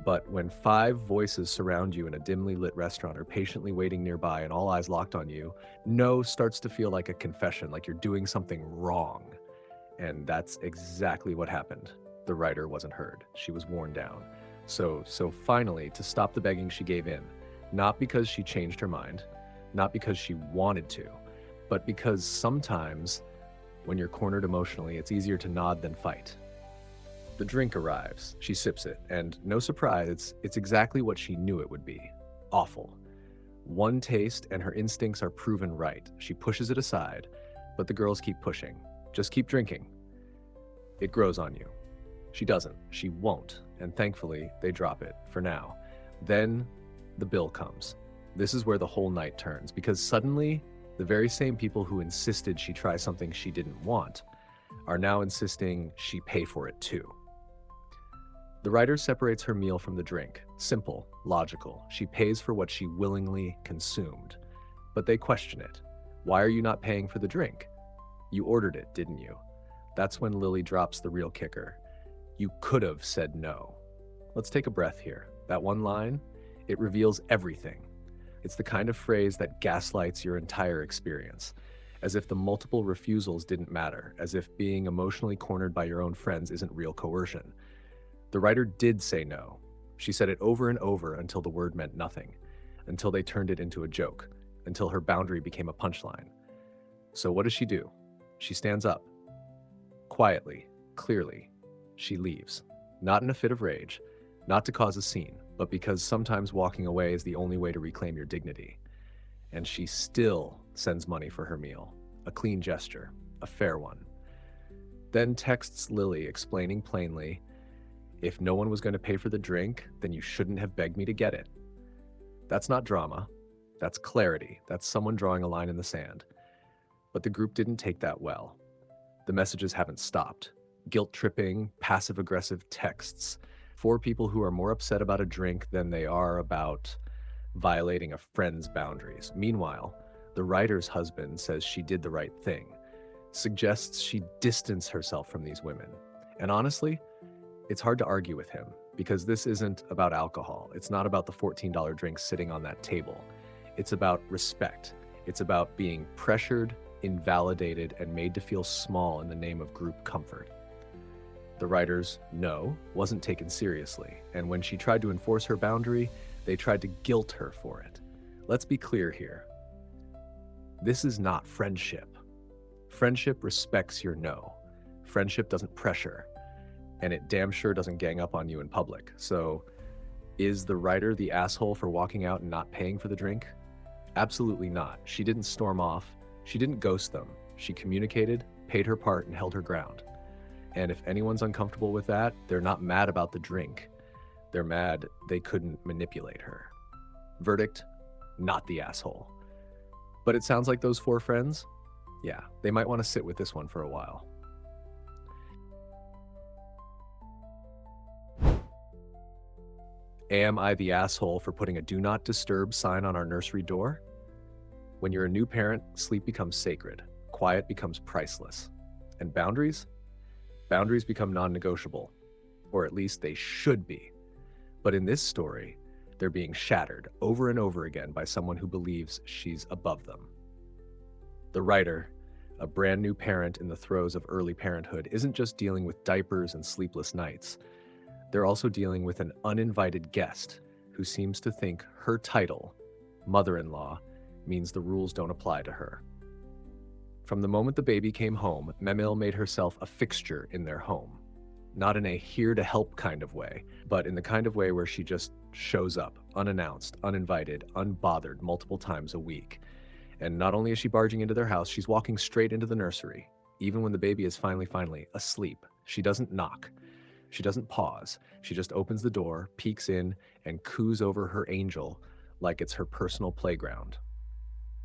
But when 5 voices surround you in a dimly lit restaurant or patiently waiting nearby and all eyes locked on you, no starts to feel like a confession, like you're doing something wrong. And that's exactly what happened. The writer wasn't heard. She was worn down. So finally, to stop the begging, she gave in. Not because she changed her mind, not because she wanted to, but because sometimes when you're cornered emotionally, it's easier to nod than fight. The drink arrives, she sips it, and no surprise, it's exactly what she knew it would be. Awful. One taste and her instincts are proven right. She pushes it aside, but the girls keep pushing. Just keep drinking. It grows on you. She doesn't. She won't. And thankfully, they drop it, for now. Then, the bill comes. This is where the whole night turns, because suddenly, The very same people who insisted she try something she didn't want are now insisting she pay for it too. The writer separates her meal from the drink. Simple, logical. She pays for what she willingly consumed. But they question it. Why are you not paying for the drink? You ordered it, didn't you? That's when Lily drops the real kicker. You could have said no. Let's take a breath here. That one line, it reveals everything. It's the kind of phrase that gaslights your entire experience, as if the multiple refusals didn't matter, as if being emotionally cornered by your own friends isn't real coercion. The writer did say no. She said it over and over until the word meant nothing, until they turned it into a joke, until her boundary became a punchline. So what does she do? She stands up. Quietly, clearly, she leaves. Not in a fit of rage, not to cause a scene, but because sometimes walking away is the only way to reclaim your dignity. And she still sends money for her meal. A clean gesture, a fair one. Then texts Lily explaining plainly, if no one was going to pay for the drink, then you shouldn't have begged me to get it. That's not drama. That's clarity. That's someone drawing a line in the sand. But the group didn't take that well. The messages haven't stopped. Guilt-tripping, passive-aggressive texts. 4 people who are more upset about a drink than they are about violating a friend's boundaries. Meanwhile, the writer's husband says she did the right thing, suggests she distance herself from these women. And honestly, it's hard to argue with him because this isn't about alcohol. It's not about the $14 drink sitting on that table. It's about respect. It's about being pressured, invalidated, and made to feel small in the name of group comfort. The writer's no wasn't taken seriously, and when she tried to enforce her boundary, they tried to guilt her for it. Let's be clear here. This is not friendship. Friendship respects your no. Friendship doesn't pressure, and it damn sure doesn't gang up on you in public. So, is the writer the asshole for walking out and not paying for the drink? Absolutely not. She didn't storm off. She didn't ghost them. She communicated, paid her part, and held her ground. And if anyone's uncomfortable with that, they're not mad about the drink. They're mad they couldn't manipulate her. Verdict, not the asshole. But it sounds like those 4 friends, yeah, they might want to sit with this one for a while. Am I the asshole for putting a do not disturb sign on our nursery door? When you're a new parent, sleep becomes sacred, quiet becomes priceless. And boundaries? Boundaries become non-negotiable, or at least they should be. But in this story, they're being shattered over and over again by someone who believes she's above them. The writer, a brand new parent in the throes of early parenthood, isn't just dealing with diapers and sleepless nights. They're also dealing with an uninvited guest who seems to think her title, mother-in-law, means the rules don't apply to her. From the moment the baby came home, Memil made herself a fixture in their home. Not in a here-to-help kind of way, but in the kind of way where she just shows up, unannounced, uninvited, unbothered multiple times a week. And not only is she barging into their house, she's walking straight into the nursery. Even when the baby is finally asleep, she doesn't knock. She doesn't pause. She just opens the door, peeks in, and coos over her angel like it's her personal playground.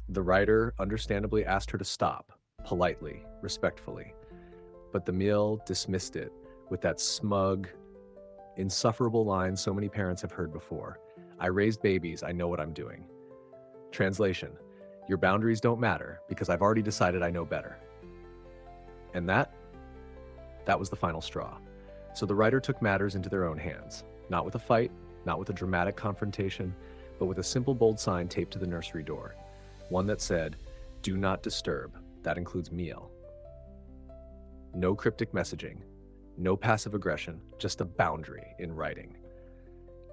The writer understandably asked her to stop, politely, respectfully, but the meal dismissed it with that smug, insufferable line so many parents have heard before. I raised babies, I know what I'm doing. Translation, your boundaries don't matter because I've already decided I know better. And that was the final straw. So the writer took matters into their own hands, not with a fight, not with a dramatic confrontation, but with a simple bold sign taped to the nursery door. One that said, do not disturb. That includes meal. No cryptic messaging, no passive aggression, just a boundary in writing.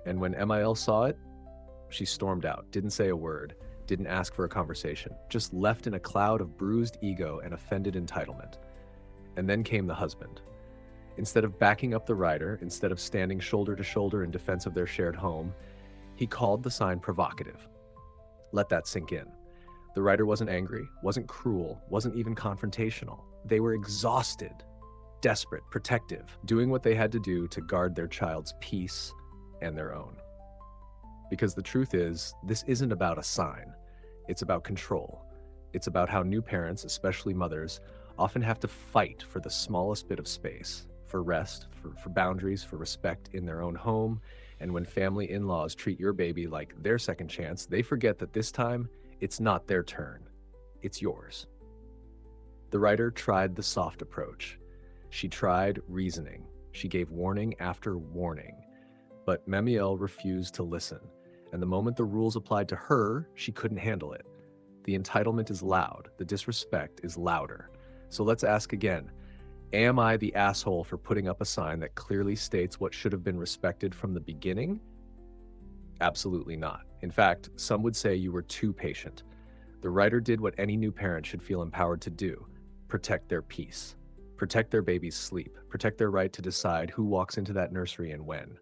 And when MIL saw it, she stormed out, didn't say a word, didn't ask for a conversation, just left in a cloud of bruised ego and offended entitlement. And then came the husband. Instead of backing up the writer, instead of standing shoulder to shoulder in defense of their shared home, he called the sign provocative. Let that sink in. The writer wasn't angry, wasn't cruel, wasn't even confrontational. They were exhausted, desperate, protective, doing what they had to do to guard their child's peace and their own. Because the truth is, this isn't about a sign. It's about control. It's about how new parents, especially mothers, often have to fight for the smallest bit of space, for rest, for boundaries, for respect in their own home. And when family in-laws treat your baby like their second chance, they forget that this time it's not their turn, it's yours. The writer tried the soft approach. She tried reasoning. She gave warning after warning. But Memiel refused to listen. And the moment the rules applied to her, she couldn't handle it. The entitlement is loud. The disrespect is louder. So let's ask again. Am I the asshole for putting up a sign that clearly states what should have been respected from the beginning? Absolutely not. In fact, some would say you were too patient. The writer did what any new parent should feel empowered to do: protect their peace, protect their baby's sleep, protect their right to decide who walks into that nursery and when.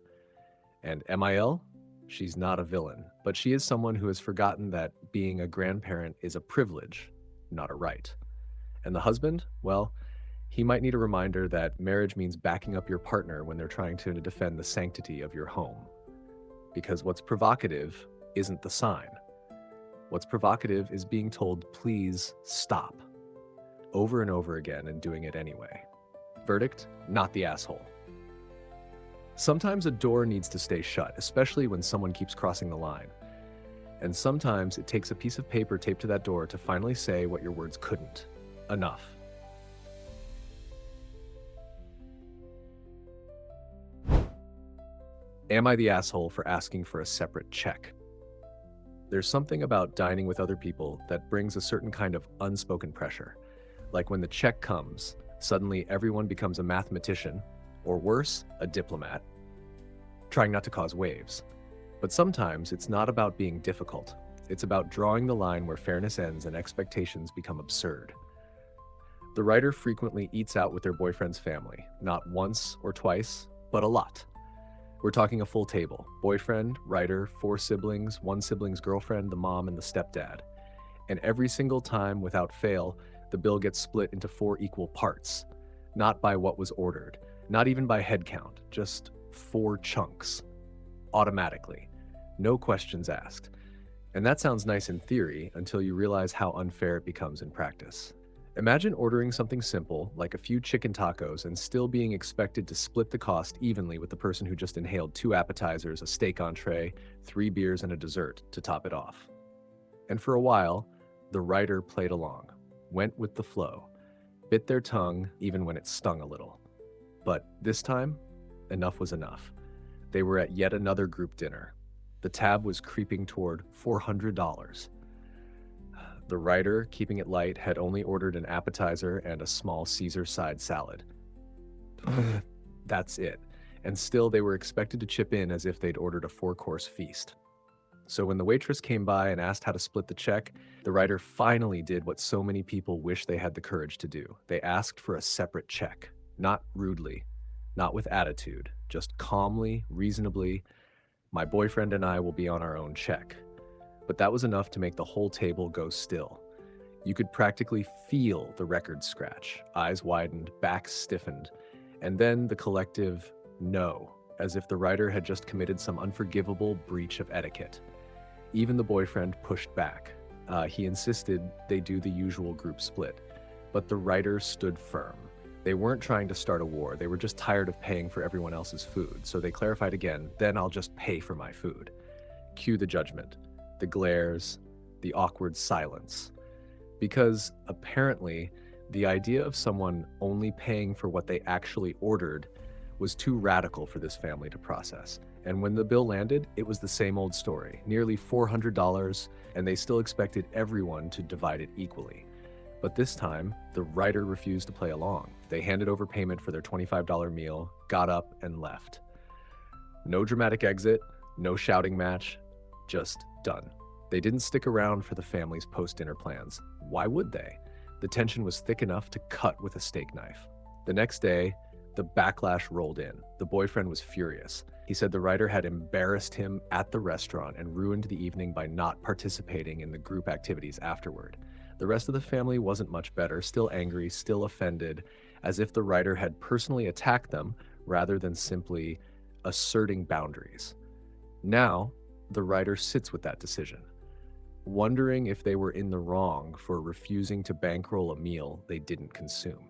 And Mil? She's not a villain, but she is someone who has forgotten that being a grandparent is a privilege, not a right. And the husband? Well, he might need a reminder that marriage means backing up your partner when they're trying to defend the sanctity of your home. Because what's provocative isn't the sign. What's provocative is being told, please stop, over and over again and doing it anyway. Verdict, not the asshole. Sometimes a door needs to stay shut, especially when someone keeps crossing the line. And sometimes it takes a piece of paper taped to that door to finally say what your words couldn't. Enough. Am I the asshole for asking for a separate check? There's something about dining with other people that brings a certain kind of unspoken pressure. Like when the check comes, suddenly everyone becomes a mathematician, or worse, a diplomat, trying not to cause waves. But sometimes it's not about being difficult. It's about drawing the line where fairness ends and expectations become absurd. The writer frequently eats out with their boyfriend's family, not once or twice, but a lot. We're talking a full table: boyfriend, writer, 4 siblings, 1 sibling's girlfriend, the mom, and the stepdad. And every single time, without fail, the bill gets split into 4 equal parts. Not by what was ordered, not even by head count, just 4 chunks. Automatically. No questions asked. And that sounds nice in theory until you realize how unfair it becomes in practice. Imagine ordering something simple, like a few chicken tacos, and still being expected to split the cost evenly with the person who just inhaled 2 appetizers, a steak entree, 3 beers, and a dessert to top it off. And for a while, the writer played along, went with the flow, bit their tongue even when it stung a little. But this time, enough was enough. They were at yet another group dinner. The tab was creeping toward $400. The writer, keeping it light, had only ordered an appetizer and a small Caesar side salad. That's it. And still they were expected to chip in as if they'd ordered a 4-course feast. So when the waitress came by and asked how to split the check, the writer finally did what so many people wish they had the courage to do. They asked for a separate check. Not rudely, not with attitude, just calmly, reasonably. My boyfriend and I will be on our own check. But that was enough to make the whole table go still. You could practically feel the record scratch, eyes widened, backs stiffened, and then the collective no, as if the writer had just committed some unforgivable breach of etiquette. Even the boyfriend pushed back. He insisted they do the usual group split, but the writer stood firm. They weren't trying to start a war, they were just tired of paying for everyone else's food, so they clarified again, then I'll just pay for my food. Cue the judgment. The glares, the awkward silence. Because apparently, the idea of someone only paying for what they actually ordered was too radical for this family to process. And when the bill landed, it was the same old story, nearly $400, and they still expected everyone to divide it equally. But this time, the writer refused to play along. They handed over payment for their $25 meal, got up, and left. No dramatic exit, no shouting match, just done. They didn't stick around for the family's post-dinner plans. Why would they? The tension was thick enough to cut with a steak knife. The next day, the backlash rolled in. The boyfriend was furious. He said the writer had embarrassed him at the restaurant and ruined the evening by not participating in the group activities afterward. The rest of the family wasn't much better, still angry, still offended, as if the writer had personally attacked them rather than simply asserting boundaries. Now, the writer sits with that decision. wondering if they were in the wrong for refusing to bankroll a meal they didn't consume,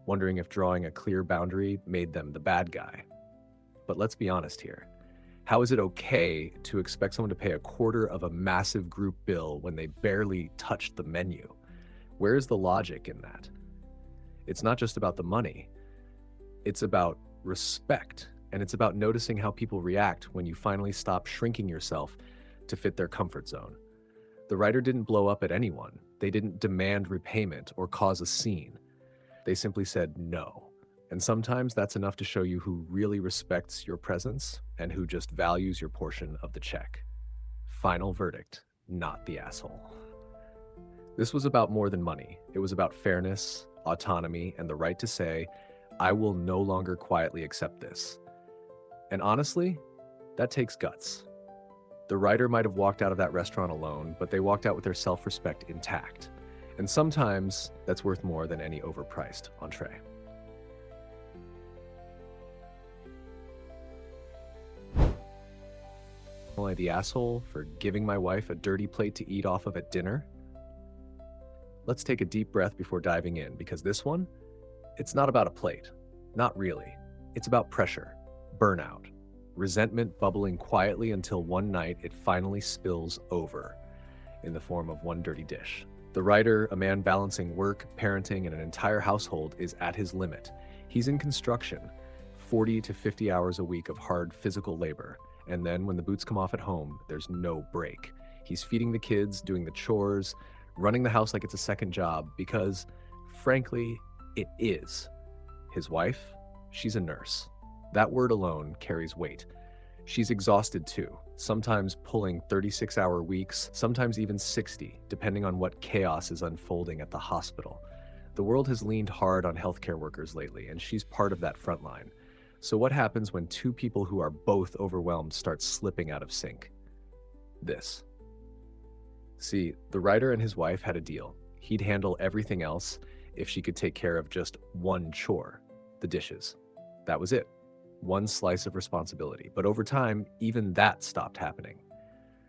wondering if drawing a clear boundary made them the bad guy. But let's be honest here. How is it okay to expect someone to pay a quarter of a massive group bill when they barely touched the menu? Where is the logic in that? It's not just about the money. It's about respect, and it's about noticing how people react when you finally stop shrinking yourself to fit their comfort zone. The writer didn't blow up at anyone. They didn't demand repayment or cause a scene. They simply said no. And sometimes that's enough to show you who really respects your presence and who just values your portion of the check. Final verdict, not the asshole. This was about more than money. It was about fairness, autonomy, and the right to say, I will no longer quietly accept this. And honestly, that takes guts. The writer might have walked out of that restaurant alone, but they walked out with their self-respect intact. And sometimes that's worth more than any overpriced entree. Am I the asshole for giving my wife a dirty plate to eat off of at dinner? Let's take a deep breath before diving in, because this one, it's not about a plate. Not really. It's about pressure, burnout, resentment bubbling quietly until one night it finally spills over in the form of one dirty dish. The writer, a man balancing work, parenting, and an entire household, is at his limit. He's in construction, 40 to 50 hours a week of hard physical labor. And then when the boots come off at home, there's no break. He's feeding the kids, doing the chores, running the house like it's a second job because, frankly, it is. His wife, she's a nurse. That word alone carries weight. She's exhausted too, sometimes pulling 36-hour weeks, sometimes even 60, depending on what chaos is unfolding at the hospital. The world has leaned hard on healthcare workers lately, and she's part of that front line. So what happens when two people who are both overwhelmed start slipping out of sync? This. See, the writer and his wife had a deal. He'd handle everything else if she could take care of just one chore, the dishes. That was it. One slice of responsibility. But over time, even that stopped happening.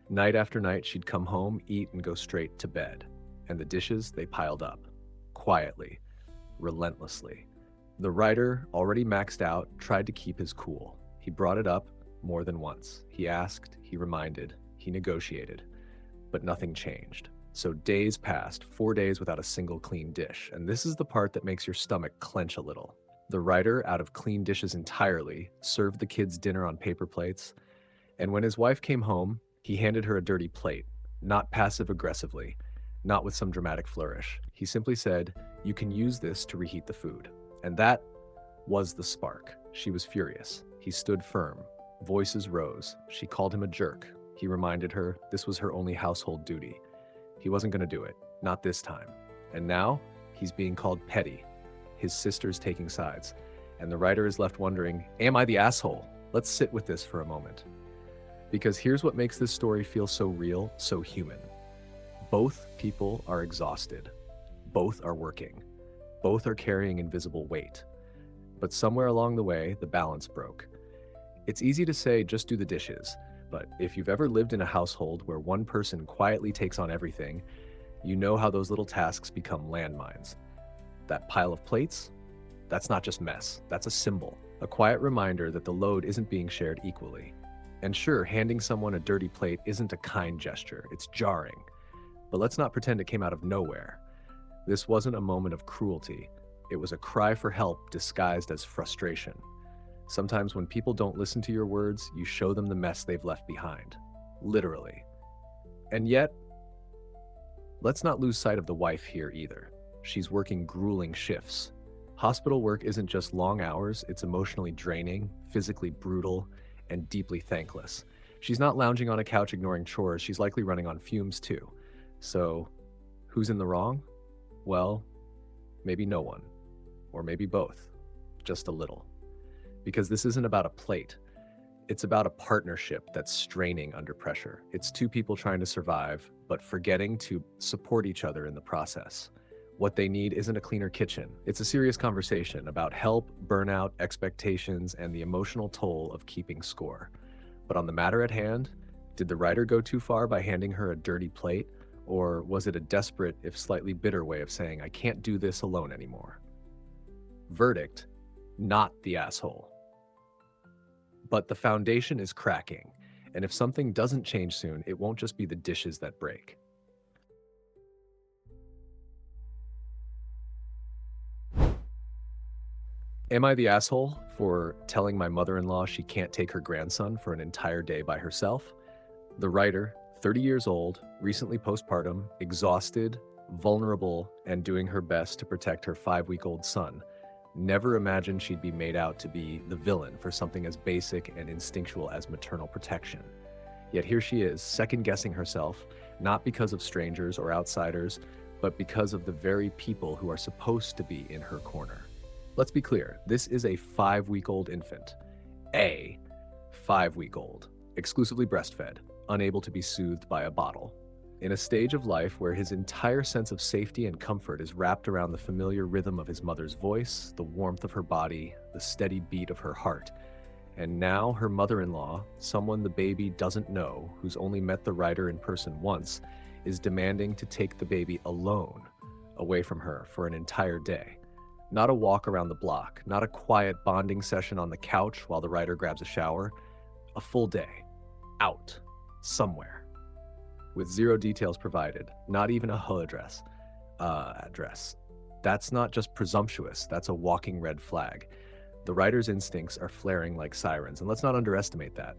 Night after night, she'd come home, eat, and go straight to bed. And the dishes, they piled up. Quietly. Relentlessly. The writer, already maxed out, tried to keep his cool. He brought it up more than once. He asked, he reminded, he negotiated, but nothing changed. So days passed, 4 days without a single clean dish. And this is the part that makes your stomach clench a little. The writer, out of clean dishes entirely, served the kids dinner on paper plates. And when his wife came home, he handed her a dirty plate, not passive-aggressively, not with some dramatic flourish. He simply said, "You can use this to reheat the food." And that was the spark. She was furious. He stood firm. Voices rose. She called him a jerk. He reminded her this was her only household duty. He wasn't going to do it. Not this time. And now, he's being called petty. His sister's taking sides. And the writer is left wondering, am I the asshole? Let's sit with this for a moment. Because here's what makes this story feel so real, so human. Both people are exhausted. Both are working. Both are carrying invisible weight. But somewhere along the way, the balance broke. It's easy to say, just do the dishes. But if you've ever lived in a household where one person quietly takes on everything, you know how those little tasks become landmines. That pile of plates? That's not just mess. That's a symbol. A quiet reminder that the load isn't being shared equally. And sure, handing someone a dirty plate isn't a kind gesture. It's jarring. But let's not pretend it came out of nowhere. This wasn't a moment of cruelty. It was a cry for help disguised as frustration. Sometimes when people don't listen to your words, you show them the mess they've left behind. Literally. And yet, let's not lose sight of the wife here either. She's working grueling shifts. Hospital work isn't just long hours, it's emotionally draining, physically brutal, and deeply thankless. She's not lounging on a couch ignoring chores, she's likely running on fumes too. So, who's in the wrong? Well, maybe no one, or maybe both, just a little. Because this isn't about a plate. It's about a partnership that's straining under pressure. It's two people trying to survive, but forgetting to support each other in the process. What they need isn't a cleaner kitchen. It's a serious conversation about help, burnout, expectations, and the emotional toll of keeping score. But on the matter at hand, Did the writer go too far by handing her a dirty plate? Or was it a desperate, if slightly bitter way of saying, I can't do this alone anymore? Verdict, not the asshole. But the foundation is cracking, and if something doesn't change soon, it won't just be the dishes that break. Am I the asshole for telling my mother-in-law she can't take her grandson for an entire day by herself? The writer, 30 years old, recently postpartum, exhausted, vulnerable, and doing her best to protect her 5-week-old son, never imagined she'd be made out to be the villain for something as basic and instinctual as maternal protection. Yet here she is, second-guessing herself, not because of strangers or outsiders, but because of the very people who are supposed to be in her corner. Let's be clear, this is a 5-week-old infant. A 5-week-old, exclusively breastfed, unable to be soothed by a bottle. In a stage of life where his entire sense of safety and comfort is wrapped around the familiar rhythm of his mother's voice, the warmth of her body, the steady beat of her heart. And now her mother-in-law, someone the baby doesn't know, who's only met the writer in person once, is demanding to take the baby alone away from her for an entire day. Not a walk around the block, not a quiet bonding session on the couch while the writer grabs a shower. A full day. Out. Somewhere. With zero details provided, not even a HO address. That's not just presumptuous, that's a walking red flag. The writer's instincts are flaring like sirens, and let's not underestimate that.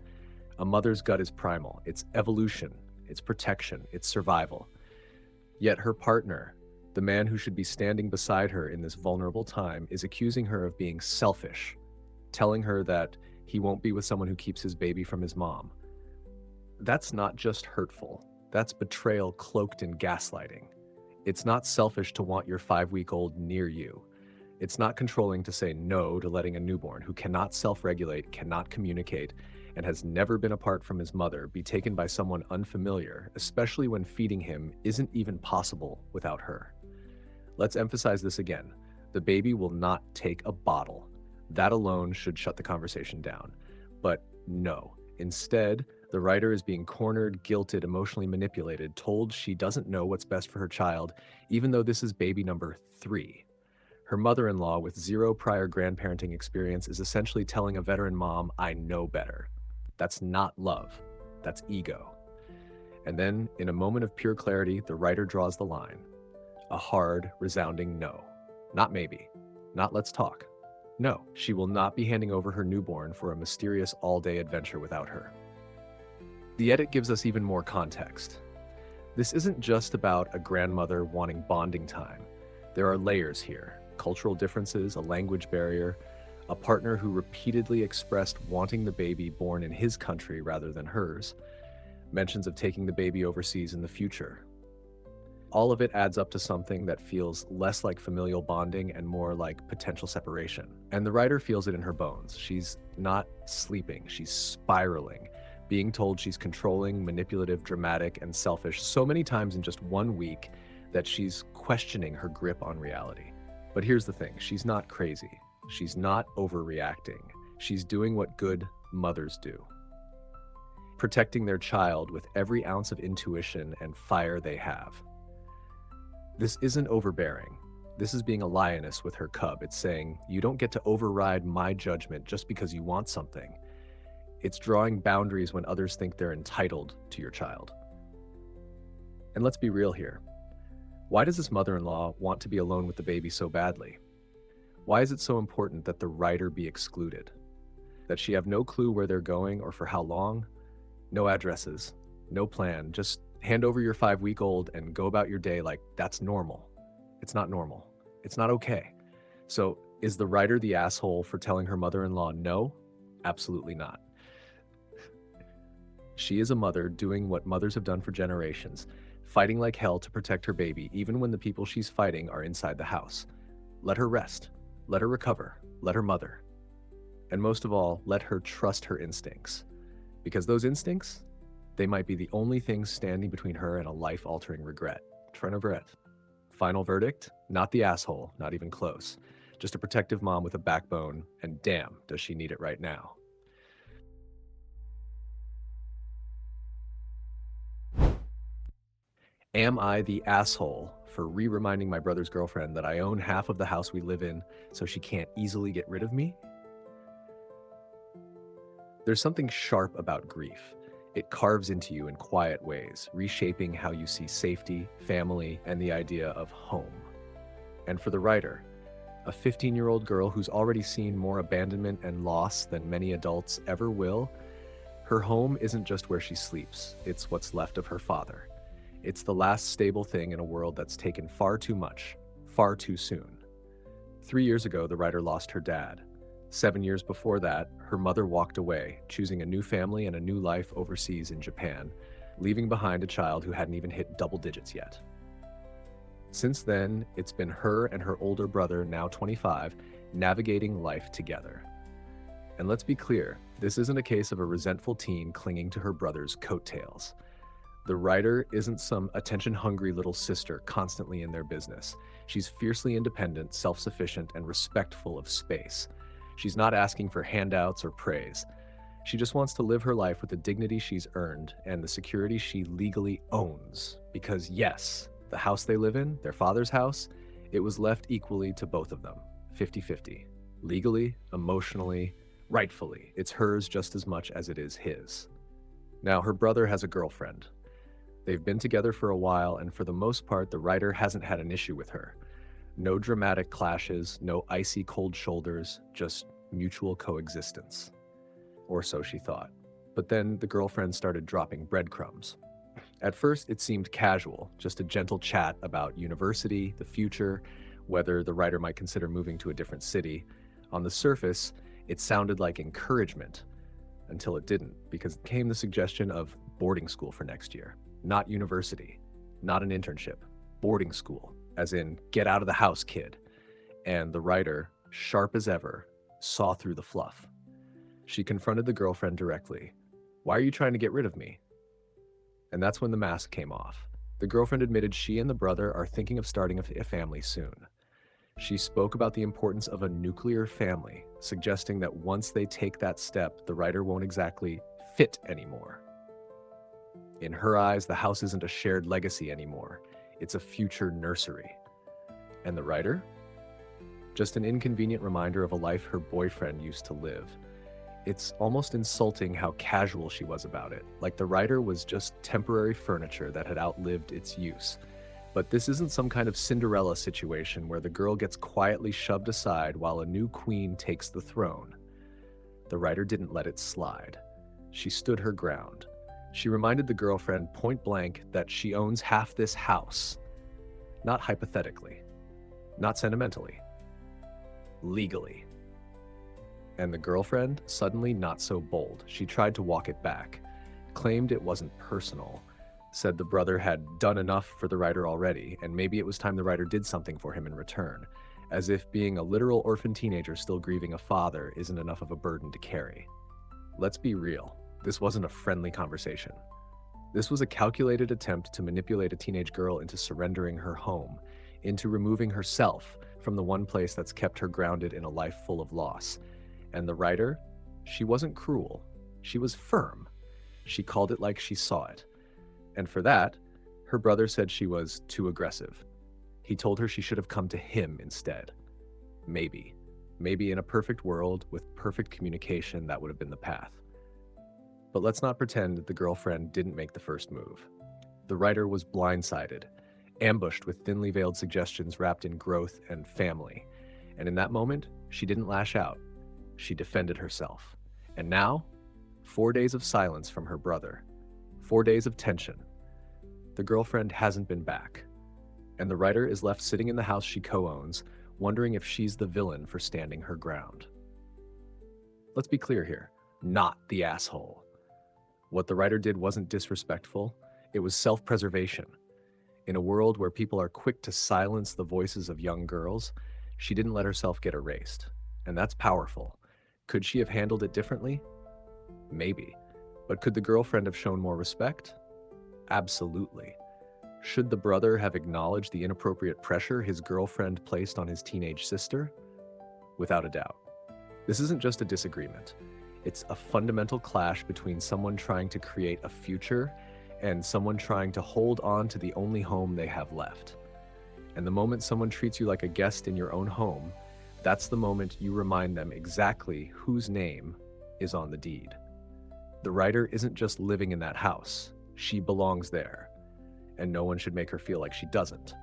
A mother's gut is primal. It's evolution, it's protection, it's survival. Yet her partner, the man who should be standing beside her in this vulnerable time, is accusing her of being selfish, telling her that he won't be with someone who keeps his baby from his mom. That's not just hurtful. That's betrayal cloaked in gaslighting. It's not selfish to want your 5-week-old near you. It's not controlling to say no to letting a newborn who cannot self-regulate, cannot communicate, and has never been apart from his mother be taken by someone unfamiliar, especially when feeding him isn't even possible without her. Let's emphasize this again. The baby will not take a bottle. That alone should shut the conversation down. But no, instead, the writer is being cornered, guilted, emotionally manipulated, told she doesn't know what's best for her child, even though this is baby number 3. Her mother-in-law, with zero prior grandparenting experience, is essentially telling a veteran mom, I know better. That's not love. That's ego. And then, in a moment of pure clarity, the writer draws the line. A hard, resounding no. Not maybe. Not let's talk. No, she will not be handing over her newborn for a mysterious all-day adventure without her. The edit gives us even more context. This isn't just about a grandmother wanting bonding time. There are layers here. Cultural differences, a language barrier, a partner who repeatedly expressed wanting the baby born in his country rather than hers, mentions of taking the baby overseas in the future. All of it adds up to something that feels less like familial bonding and more like potential separation. And the writer feels it in her bones. She's not sleeping, she's spiraling, being told she's controlling, manipulative, dramatic, and selfish so many times in just 1 week that she's questioning her grip on reality. But here's the thing, she's not crazy. She's not overreacting. She's doing what good mothers do. Protecting their child with every ounce of intuition and fire they have. This isn't overbearing. This is being a lioness with her cub. It's saying, you don't get to override my judgment just because you want something. It's drawing boundaries when others think they're entitled to your child. And let's be real here. Why does this mother-in-law want to be alone with the baby so badly? Why is it so important that the writer be excluded? That she have no clue where they're going or for how long? No addresses, no plan, just hand over your 5-week-old and go about your day like that's normal. It's not normal. It's not okay. So is the writer the asshole for telling her mother-in-law no? Absolutely not. She is a mother doing what mothers have done for generations, fighting like hell to protect her baby even when the people she's fighting are inside the house. Let her rest. Let her recover. Let her mother. And most of all, let her trust her instincts. Because those instincts, they might be the only things standing between her and a life-altering regret. Regret. Final verdict? Not the asshole, not even close. Just a protective mom with a backbone, and damn, does she need it right now. Am I the asshole for re-reminding my brother's girlfriend that I own half of the house we live in so she can't easily get rid of me? There's something sharp about grief. It carves into you in quiet ways, reshaping how you see safety, family, and the idea of home. And for the writer, a 15-year-old girl who's already seen more abandonment and loss than many adults ever will, her home isn't just where she sleeps, it's what's left of her father. It's the last stable thing in a world that's taken far too much, far too soon. 3 years ago, the writer lost her dad. 7 years before that, her mother walked away, choosing a new family and a new life overseas in Japan, leaving behind a child who hadn't even hit double digits yet. Since then, it's been her and her older brother, now 25, navigating life together. And let's be clear, this isn't a case of a resentful teen clinging to her brother's coattails. The writer isn't some attention-hungry little sister constantly in their business. She's fiercely independent, self-sufficient, and respectful of space. She's not asking for handouts or praise. She just wants to live her life with the dignity she's earned and the security she legally owns. Because yes, the house they live in, their father's house, it was left equally to both of them, 50-50. Legally, emotionally, rightfully, it's hers just as much as it is his. Now, her brother has a girlfriend. They've been together for a while, and for the most part, the writer hasn't had an issue with her. No dramatic clashes, no icy cold shoulders, just mutual coexistence. Or so she thought. But then the girlfriend started dropping breadcrumbs. At first, it seemed casual, just a gentle chat about university, the future, whether the writer might consider moving to a different city. On the surface, it sounded like encouragement, until it didn't, because it came the suggestion of boarding school for next year. Not university, not an internship, boarding school, as in get out of the house, kid. And the writer, sharp as ever, saw through the fluff. She confronted the girlfriend directly. "Why are you trying to get rid of me?" And that's when the mask came off. The girlfriend admitted she and the brother are thinking of starting a family soon. She spoke about the importance of a nuclear family, suggesting that once they take that step, the writer won't exactly fit anymore. In her eyes, the house isn't a shared legacy anymore. It's a future nursery. And the writer? Just an inconvenient reminder of a life her boyfriend used to live. It's almost insulting how casual she was about it, like the writer was just temporary furniture that had outlived its use. But this isn't some kind of Cinderella situation where the girl gets quietly shoved aside while a new queen takes the throne. The writer didn't let it slide. She stood her ground. She reminded the girlfriend point blank that she owns half this house. Not hypothetically, not sentimentally, legally. And the girlfriend, suddenly not so bold. She tried to walk it back, claimed it wasn't personal, said the brother had done enough for the writer already, and maybe it was time the writer did something for him in return, as if being a literal orphan teenager still grieving a father isn't enough of a burden to carry. Let's be real, this wasn't a friendly conversation. This was a calculated attempt to manipulate a teenage girl into surrendering her home, into removing herself from the one place that's kept her grounded in a life full of loss. And the writer, she wasn't cruel. She was firm. She called it like she saw it. And for that, her brother said she was too aggressive. He told her she should have come to him instead. Maybe in a perfect world with perfect communication, that would have been the path. But let's not pretend the girlfriend didn't make the first move. The writer was blindsided, ambushed with thinly veiled suggestions wrapped in growth and family. And in that moment, she didn't lash out. She defended herself. And now, 4 days of silence from her brother. 4 days of tension. The girlfriend hasn't been back. And the writer is left sitting in the house she co-owns, wondering if she's the villain for standing her ground. Let's be clear here. Not the asshole. What the writer did wasn't disrespectful. It was self-preservation. In a world where people are quick to silence the voices of young girls, she didn't let herself get erased. And that's powerful. Could she have handled it differently? Maybe. But could the girlfriend have shown more respect? Absolutely. Should the brother have acknowledged the inappropriate pressure his girlfriend placed on his teenage sister? Without a doubt. This isn't just a disagreement. It's a fundamental clash between someone trying to create a future and someone trying to hold on to the only home they have left. And the moment someone treats you like a guest in your own home, that's the moment you remind them exactly whose name is on the deed. The writer isn't just living in that house, she belongs there, and no one should make her feel like she doesn't.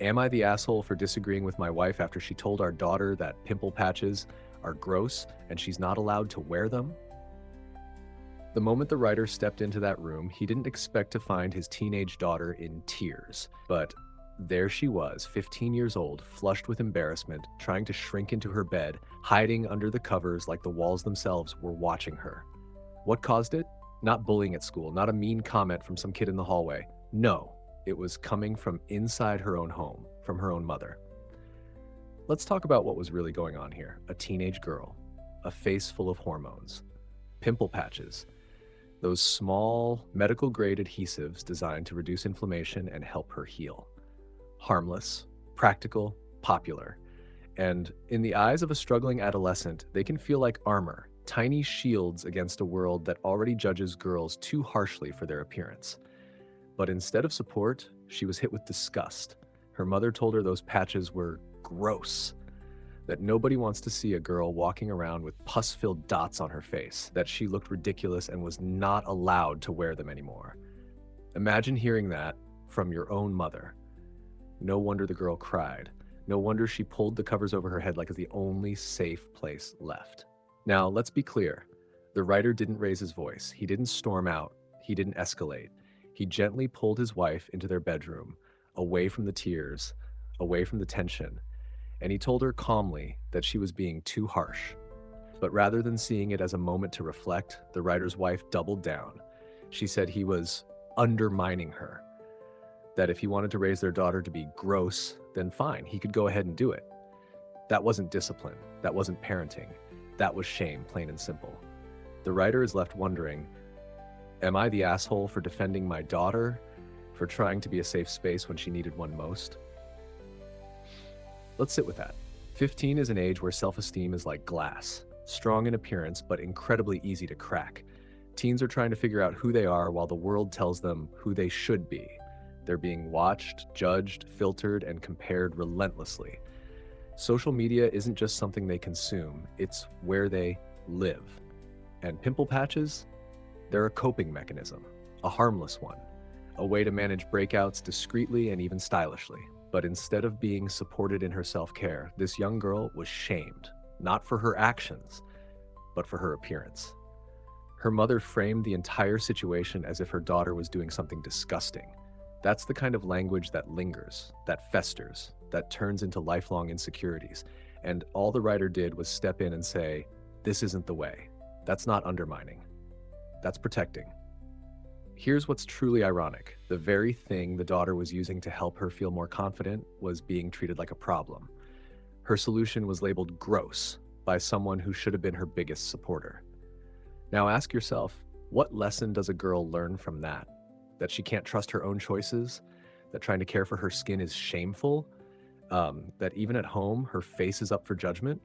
Am I the asshole for disagreeing with my wife after she told our daughter that pimple patches are gross and she's not allowed to wear them? The moment the writer stepped into that room, he didn't expect to find his teenage daughter in tears. But there she was, 15 years old, flushed with embarrassment, trying to shrink into her bed, hiding under the covers like the walls themselves were watching her. What caused it? Not bullying at school, not a mean comment from some kid in the hallway. No, it was coming from inside her own home, from her own mother. Let's talk about what was really going on here. A teenage girl, a face full of hormones, pimple patches, those small medical-grade adhesives designed to reduce inflammation and help her heal. Harmless, practical, popular. And in the eyes of a struggling adolescent, they can feel like armor, tiny shields against a world that already judges girls too harshly for their appearance. But instead of support, she was hit with disgust. Her mother told her those patches were gross, that nobody wants to see a girl walking around with pus-filled dots on her face, that she looked ridiculous and was not allowed to wear them anymore. Imagine hearing that from your own mother. No wonder the girl cried. No wonder she pulled the covers over her head like it's the only safe place left. Now, let's be clear. The writer didn't raise his voice. He didn't storm out. He didn't escalate. He gently pulled his wife into their bedroom, away from the tears, away from the tension, and he told her calmly that she was being too harsh. But rather than seeing it as a moment to reflect, the writer's wife doubled down. She said he was undermining her, that if he wanted to raise their daughter to be gross, then fine, he could go ahead and do it. That wasn't discipline. That wasn't parenting. That was shame, plain and simple. The writer is left wondering, am I the asshole for defending my daughter, for trying to be a safe space when she needed one most? Let's sit with that. 15 is an age where self-esteem is like glass, strong in appearance, but incredibly easy to crack. Teens are trying to figure out who they are while the world tells them who they should be. They're being watched, judged, filtered, and compared relentlessly. Social media isn't just something they consume, it's where they live. And pimple patches? They're a coping mechanism, a harmless one, a way to manage breakouts discreetly and even stylishly. But instead of being supported in her self-care, this young girl was shamed, not for her actions, but for her appearance. Her mother framed the entire situation as if her daughter was doing something disgusting. That's the kind of language that lingers, that festers, that turns into lifelong insecurities. And all the writer did was step in and say, this isn't the way. That's not undermining. That's protecting. Here's what's truly ironic. The very thing the daughter was using to help her feel more confident was being treated like a problem. Her solution was labeled gross by someone who should have been her biggest supporter. Now ask yourself, what lesson does a girl learn from that? That she can't trust her own choices? That trying to care for her skin is shameful? That even at home, her face is up for judgment?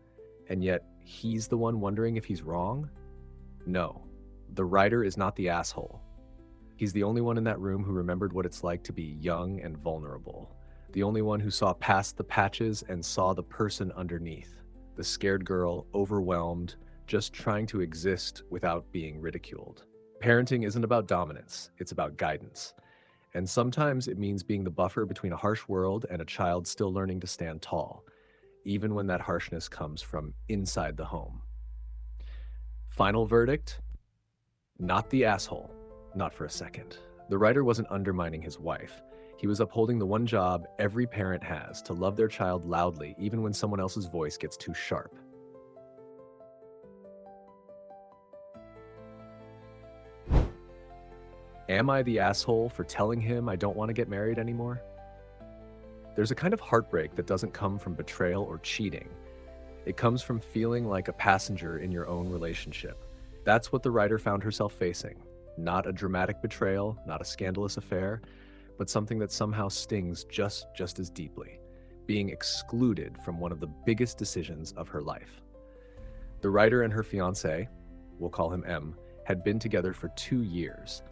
And yet he's the one wondering if he's wrong? No, the writer is not the asshole. He's the only one in that room who remembered what it's like to be young and vulnerable. The only one who saw past the patches and saw the person underneath. The scared girl, overwhelmed, just trying to exist without being ridiculed. Parenting isn't about dominance, it's about guidance. And sometimes it means being the buffer between a harsh world and a child still learning to stand tall, even when that harshness comes from inside the home. Final verdict? Not the asshole. Not for a second. The writer wasn't undermining his wife. He was upholding the one job every parent has, to love their child loudly, even when someone else's voice gets too sharp. Am I the asshole for telling him I don't want to get married anymore? There's a kind of heartbreak that doesn't come from betrayal or cheating. It comes from feeling like a passenger in your own relationship. That's what the writer found herself facing. Not a dramatic betrayal, not a scandalous affair, but something that somehow stings just as deeply, being excluded from one of the biggest decisions of her life. The writer and her fiancé, we'll call him M, had been together for 2 years.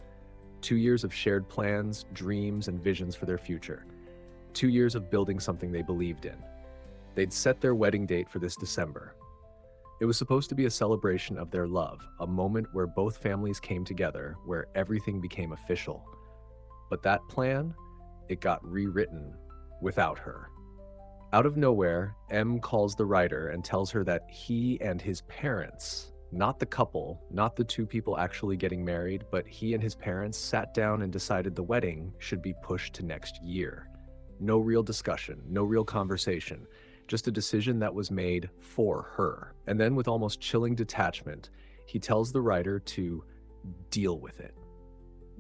2 years of shared plans, dreams, and visions for their future. 2 years of building something they believed in. They'd set their wedding date for this December. It was supposed to be a celebration of their love, a moment where both families came together, where everything became official. But that plan, it got rewritten without her. Out of nowhere, M calls the writer and tells her that he and his parents, not the couple, not the two people actually getting married, but he and his parents sat down and decided the wedding should be pushed to next year. No real discussion, no real conversation, just a decision that was made for her. And then with almost chilling detachment, he tells the writer to deal with it.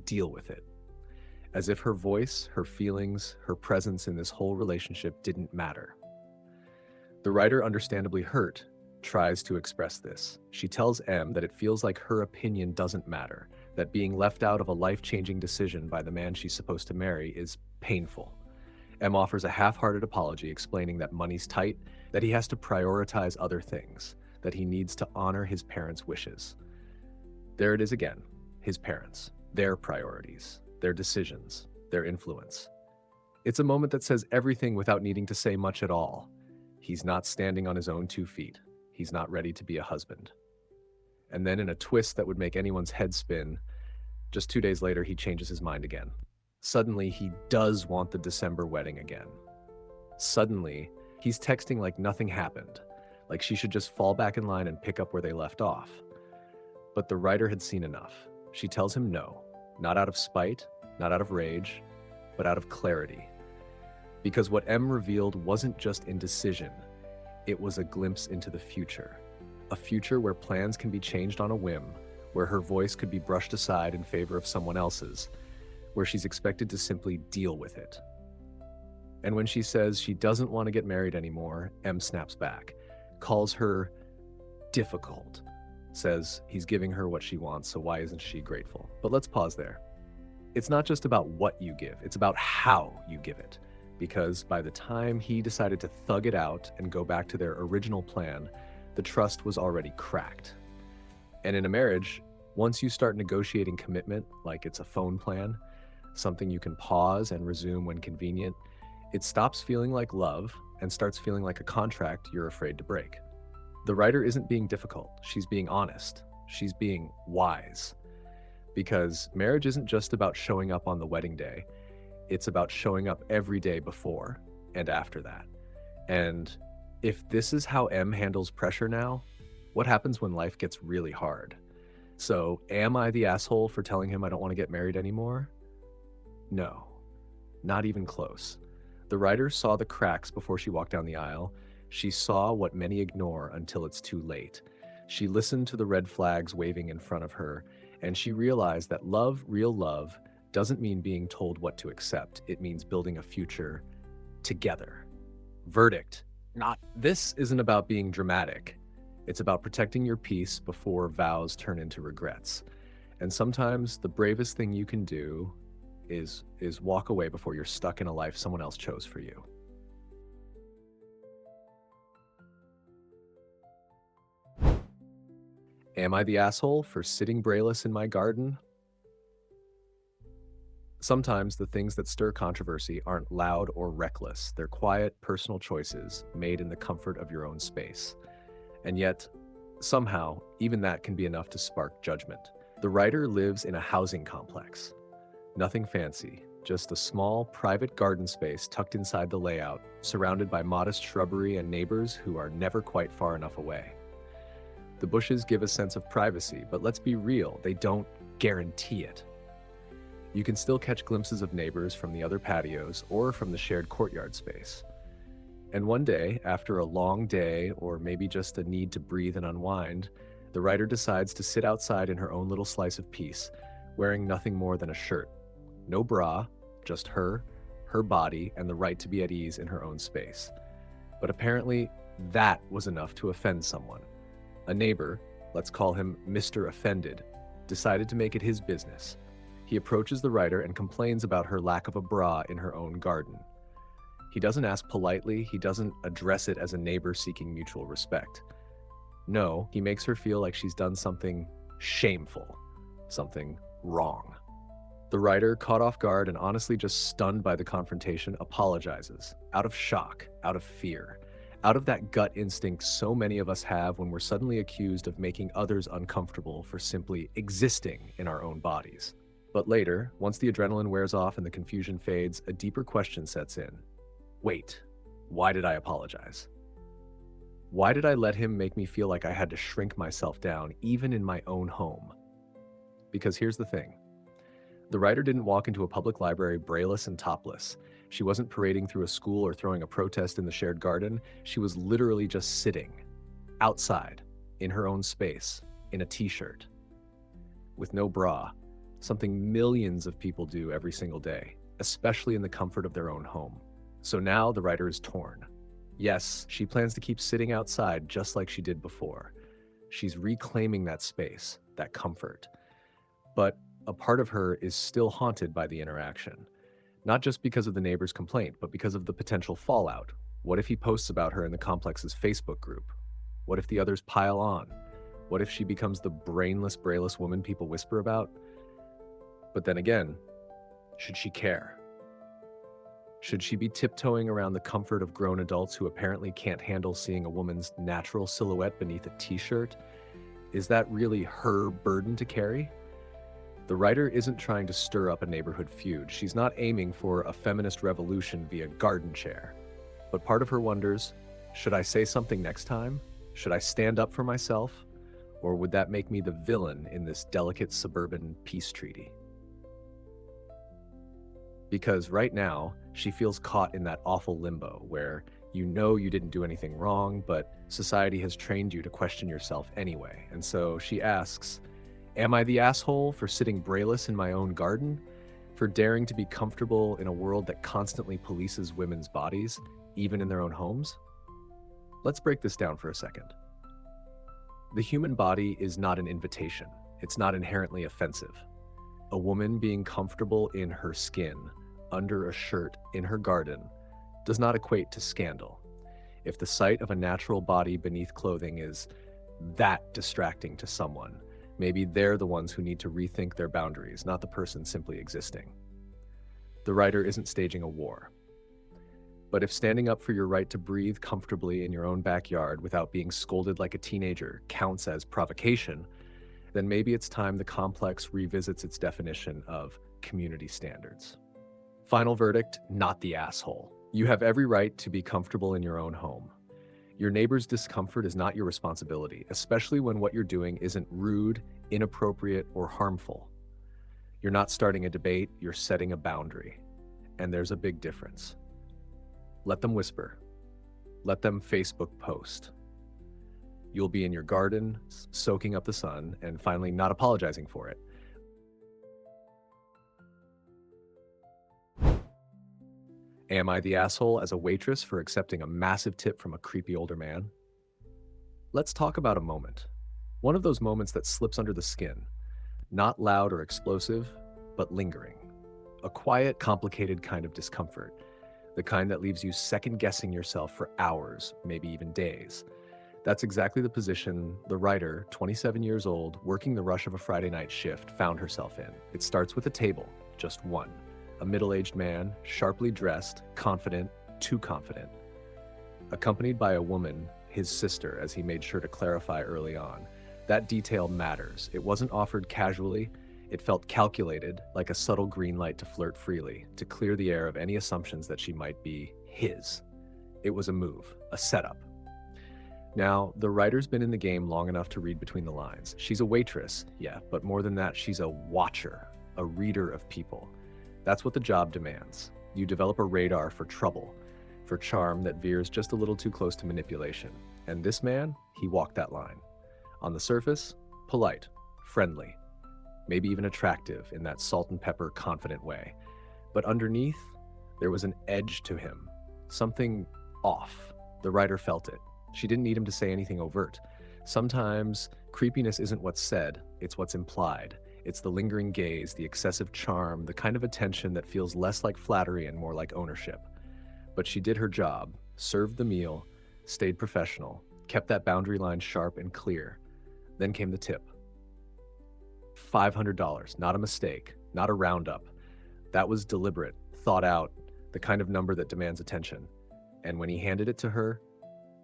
Deal with it. As if her voice, her feelings, her presence in this whole relationship didn't matter. The writer, understandably hurt, tries to express this. She tells M that it feels like her opinion doesn't matter, that being left out of a life-changing decision by the man she's supposed to marry is painful. M offers a half-hearted apology, explaining that money's tight, that he has to prioritize other things, that he needs to honor his parents' wishes. There it is again, his parents, their priorities, their decisions, their influence. It's a moment that says everything without needing to say much at all. He's not standing on his own 2 feet. He's not ready to be a husband. And then in a twist that would make anyone's head spin, just 2 days later, he changes his mind again. Suddenly, he does want the December wedding again. Suddenly, he's texting like nothing happened, like she should just fall back in line and pick up where they left off. But the writer had seen enough. She tells him no, not out of spite, not out of rage, but out of clarity. Because what M revealed wasn't just indecision, it was a glimpse into the future. A future where plans can be changed on a whim, where her voice could be brushed aside in favor of someone else's, where she's expected to simply deal with it. And when she says she doesn't want to get married anymore, M snaps back, calls her difficult, says he's giving her what she wants, so why isn't she grateful? But let's pause there. It's not just about what you give, it's about how you give it. Because by the time he decided to thug it out and go back to their original plan, the trust was already cracked. And in a marriage, once you start negotiating commitment, like it's a phone plan, something you can pause and resume when convenient, it stops feeling like love and starts feeling like a contract you're afraid to break. The writer isn't being difficult, she's being honest, she's being wise. Because marriage isn't just about showing up on the wedding day, it's about showing up every day before and after that. And if this is how M handles pressure now, what happens when life gets really hard? So, am I the asshole for telling him I don't want to get married anymore? No, not even close. The writer saw the cracks before she walked down the aisle. She saw what many ignore until it's too late. She listened to the red flags waving in front of her, and she realized that love, real love, doesn't mean being told what to accept. It means building a future together. Verdict. This isn't about being dramatic. It's about protecting your peace before vows turn into regrets. And sometimes the bravest thing you can do is walk away before you're stuck in a life someone else chose for you. Am I the asshole for sitting Braless in my garden? Sometimes the things that stir controversy aren't loud or reckless. They're quiet, personal choices made in the comfort of your own space. And yet, somehow, even that can be enough to spark judgment. The writer lives in a housing complex. Nothing fancy, just a small, private garden space tucked inside the layout, surrounded by modest shrubbery and neighbors who are never quite far enough away. The bushes give a sense of privacy, but let's be real, they don't guarantee it. You can still catch glimpses of neighbors from the other patios or from the shared courtyard space. And one day, after a long day, or maybe just a need to breathe and unwind, the writer decides to sit outside in her own little slice of peace, wearing nothing more than a shirt. No bra, just her body, and the right to be at ease in her own space. But apparently, that was enough to offend someone. A neighbor, let's call him Mr. Offended, decided to make it his business. He approaches the writer and complains about her lack of a bra in her own garden. He doesn't ask politely, he doesn't address it as a neighbor seeking mutual respect. No, he makes her feel like she's done something shameful, something wrong. The writer, caught off guard and honestly just stunned by the confrontation, apologizes, out of shock, out of fear, out of that gut instinct so many of us have when we're suddenly accused of making others uncomfortable for simply existing in our own bodies. But later, once the adrenaline wears off and the confusion fades, a deeper question sets in. Wait, why did I apologize? Why did I let him make me feel like I had to shrink myself down, even in my own home? Because here's the thing. The writer didn't walk into a public library braless and topless. She wasn't parading through a school or throwing a protest in the shared garden. She was literally just sitting, outside, in her own space, in a t-shirt, with no bra, something millions of people do every single day, especially in the comfort of their own home. So now the writer is torn. Yes, she plans to keep sitting outside just like she did before. She's reclaiming that space, that comfort. But a part of her is still haunted by the interaction. Not just because of the neighbor's complaint, but because of the potential fallout. What if he posts about her in the complex's Facebook group? What if the others pile on? What if she becomes the brainless, brayless woman people whisper about? But then again, should she care? Should she be tiptoeing around the comfort of grown adults who apparently can't handle seeing a woman's natural silhouette beneath a t-shirt? Is that really her burden to carry? The writer isn't trying to stir up a neighborhood feud. She's not aiming for a feminist revolution via garden chair. But part of her wonders, should I say something next time? Should I stand up for myself? Or would that make me the villain in this delicate suburban peace treaty? Because right now, she feels caught in that awful limbo where you know you didn't do anything wrong, but society has trained you to question yourself anyway. And so she asks, am I the asshole for sitting braless in my own garden? For daring to be comfortable in a world that constantly polices women's bodies, even in their own homes? Let's break this down for a second. The human body is not an invitation. It's not inherently offensive. A woman being comfortable in her skin, under a shirt, in her garden, does not equate to scandal. If the sight of a natural body beneath clothing is that distracting to someone, maybe they're the ones who need to rethink their boundaries, not the person simply existing. The writer isn't staging a war. But if standing up for your right to breathe comfortably in your own backyard without being scolded like a teenager counts as provocation, then maybe it's time the complex revisits its definition of community standards. Final verdict, not the asshole. You have every right to be comfortable in your own home. Your neighbor's discomfort is not your responsibility, especially when what you're doing isn't rude, inappropriate, or harmful. You're not starting a debate, you're setting a boundary. And there's a big difference. Let them whisper. Let them Facebook post. You'll be in your garden, soaking up the sun, and finally not apologizing for it. Am I the asshole as a waitress for accepting a massive tip from a creepy older man? Let's talk about a moment. One of those moments that slips under the skin. Not loud or explosive, but lingering. A quiet, complicated kind of discomfort. The kind that leaves you second-guessing yourself for hours, maybe even days. That's exactly the position the writer, 27 years old, working the rush of a Friday night shift, found herself in. It starts with a table, just one. A middle-aged man, sharply dressed, confident, too confident. Accompanied by a woman, his sister, as he made sure to clarify early on. That detail matters. It wasn't offered casually. It felt calculated, like a subtle green light to flirt freely, to clear the air of any assumptions that she might be his. It was a move, a setup. Now, the writer's been in the game long enough to read between the lines. She's a waitress, yeah, but more than that, she's a watcher, a reader of people. That's what the job demands. You develop a radar for trouble, for charm that veers just a little too close to manipulation. And this man, he walked that line. On the surface, polite, friendly, maybe even attractive in that salt and pepper confident way. But underneath, there was an edge to him, something off. The writer felt it. She didn't need him to say anything overt. Sometimes creepiness isn't what's said, it's what's implied. It's the lingering gaze, the excessive charm, the kind of attention that feels less like flattery and more like ownership. But she did her job, served the meal, stayed professional, kept that boundary line sharp and clear. Then came the tip. $500, not a mistake, not a roundup. That was deliberate, thought out, the kind of number that demands attention. And when he handed it to her,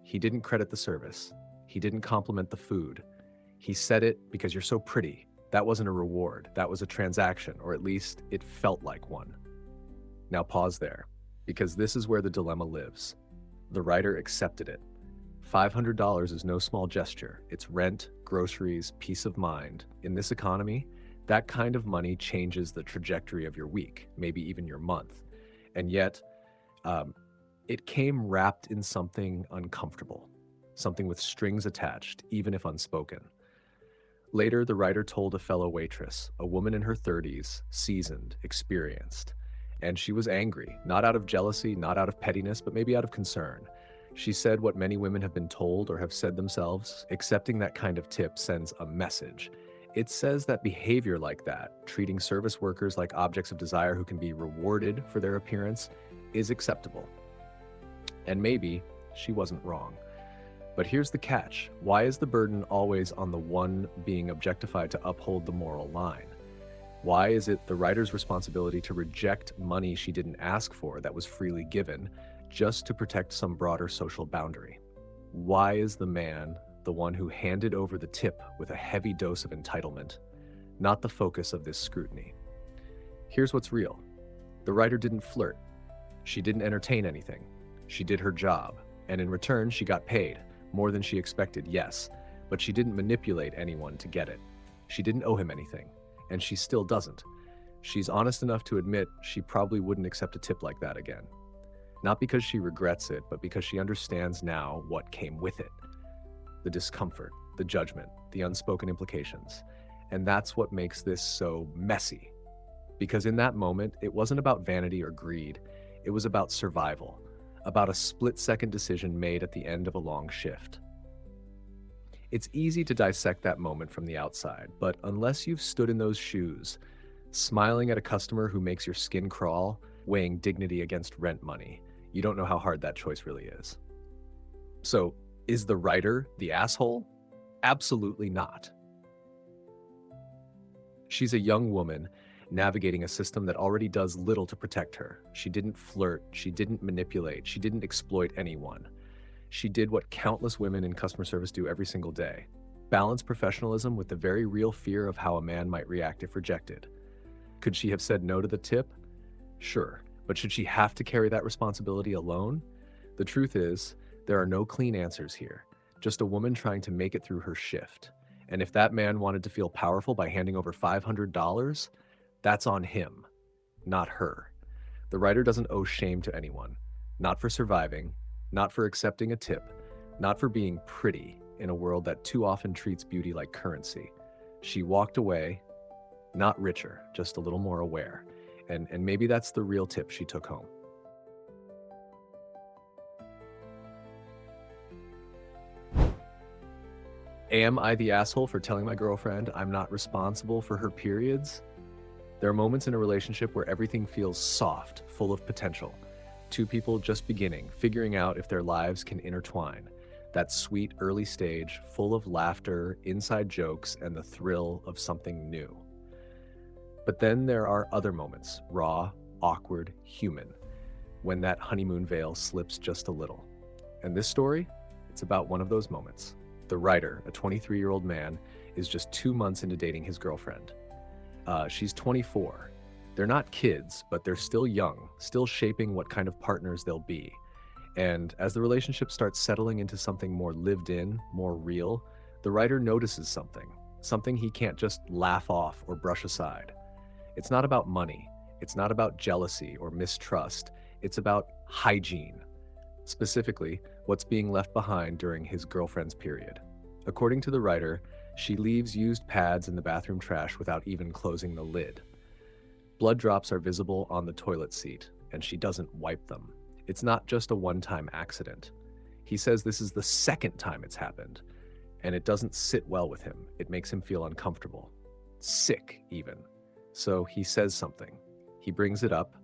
he didn't credit the service. He didn't compliment the food. He said it because you're so pretty. That wasn't a reward. That was a transaction, or at least it felt like one. Now pause there, because this is where the dilemma lives. The writer accepted it. $500 is no small gesture. It's rent, groceries, peace of mind. In this economy, that kind of money changes the trajectory of your week, maybe even your month. And yet, it came wrapped in something uncomfortable, something with strings attached, even if unspoken. Later, the writer told a fellow waitress, a woman in her 30s, seasoned, experienced, and she was angry, not out of jealousy, not out of pettiness, but maybe out of concern. She said what many women have been told or have said themselves: accepting that kind of tip sends a message. It says that behavior like that, treating service workers like objects of desire who can be rewarded for their appearance, is acceptable. And maybe she wasn't wrong. But here's the catch. Why is the burden always on the one being objectified to uphold the moral line? Why is it the writer's responsibility to reject money she didn't ask for that was freely given just to protect some broader social boundary? Why is the man the one who handed over the tip with a heavy dose of entitlement, not the focus of this scrutiny? Here's what's real. The writer didn't flirt. She didn't entertain anything. She did her job, and in return, she got paid. More than she expected, yes, but she didn't manipulate anyone to get it. She didn't owe him anything, and she still doesn't. She's honest enough to admit she probably wouldn't accept a tip like that again. Not because she regrets it, but because she understands now what came with it. The discomfort, the judgment, the unspoken implications. And that's what makes this so messy. Because in that moment, it wasn't about vanity or greed. It was about survival, about a split-second decision made at the end of a long shift. It's easy to dissect that moment from the outside, but unless you've stood in those shoes, smiling at a customer who makes your skin crawl, weighing dignity against rent money, you don't know how hard that choice really is. So, is the writer the asshole? Absolutely not. She's a young woman navigating a system that already does little to protect her. She didn't flirt, she didn't manipulate, she didn't exploit anyone. She did what countless women in customer service do every single day: balance professionalism with the very real fear of how a man might react if rejected. Could she have said no to the tip? Sure, but should she have to carry that responsibility alone? The truth is, there are no clean answers here, just a woman trying to make it through her shift. And if that man wanted to feel powerful by handing over $500, that's on him, not her. The writer doesn't owe shame to anyone, not for surviving, not for accepting a tip, not for being pretty in a world that too often treats beauty like currency. She walked away, not richer, just a little more aware. And maybe that's the real tip she took home. Am I the asshole for telling my girlfriend I'm not responsible for her periods? There are moments in a relationship where everything feels soft, full of potential. Two people just beginning, figuring out if their lives can intertwine. That sweet early stage, full of laughter, inside jokes, and the thrill of something new. But then there are other moments, raw, awkward, human, when that honeymoon veil slips just a little. And this story, it's about one of those moments. The writer, a 23-year-old man, is just 2 months into dating his girlfriend. She's 24. They're not kids, but they're still young, still shaping what kind of partners they'll be. And as the relationship starts settling into something more lived in, more real, the writer notices something he can't just laugh off or brush aside. It's not about money. It's not about jealousy or mistrust. It's about hygiene. Specifically, what's being left behind during his girlfriend's period. According to the writer, she leaves used pads in the bathroom trash without even closing the lid. Blood drops are visible on the toilet seat, and she doesn't wipe them. It's not just a one-time accident. He says this is the second time it's happened, and it doesn't sit well with him. It makes him feel uncomfortable, sick even. So he says something. He brings it up,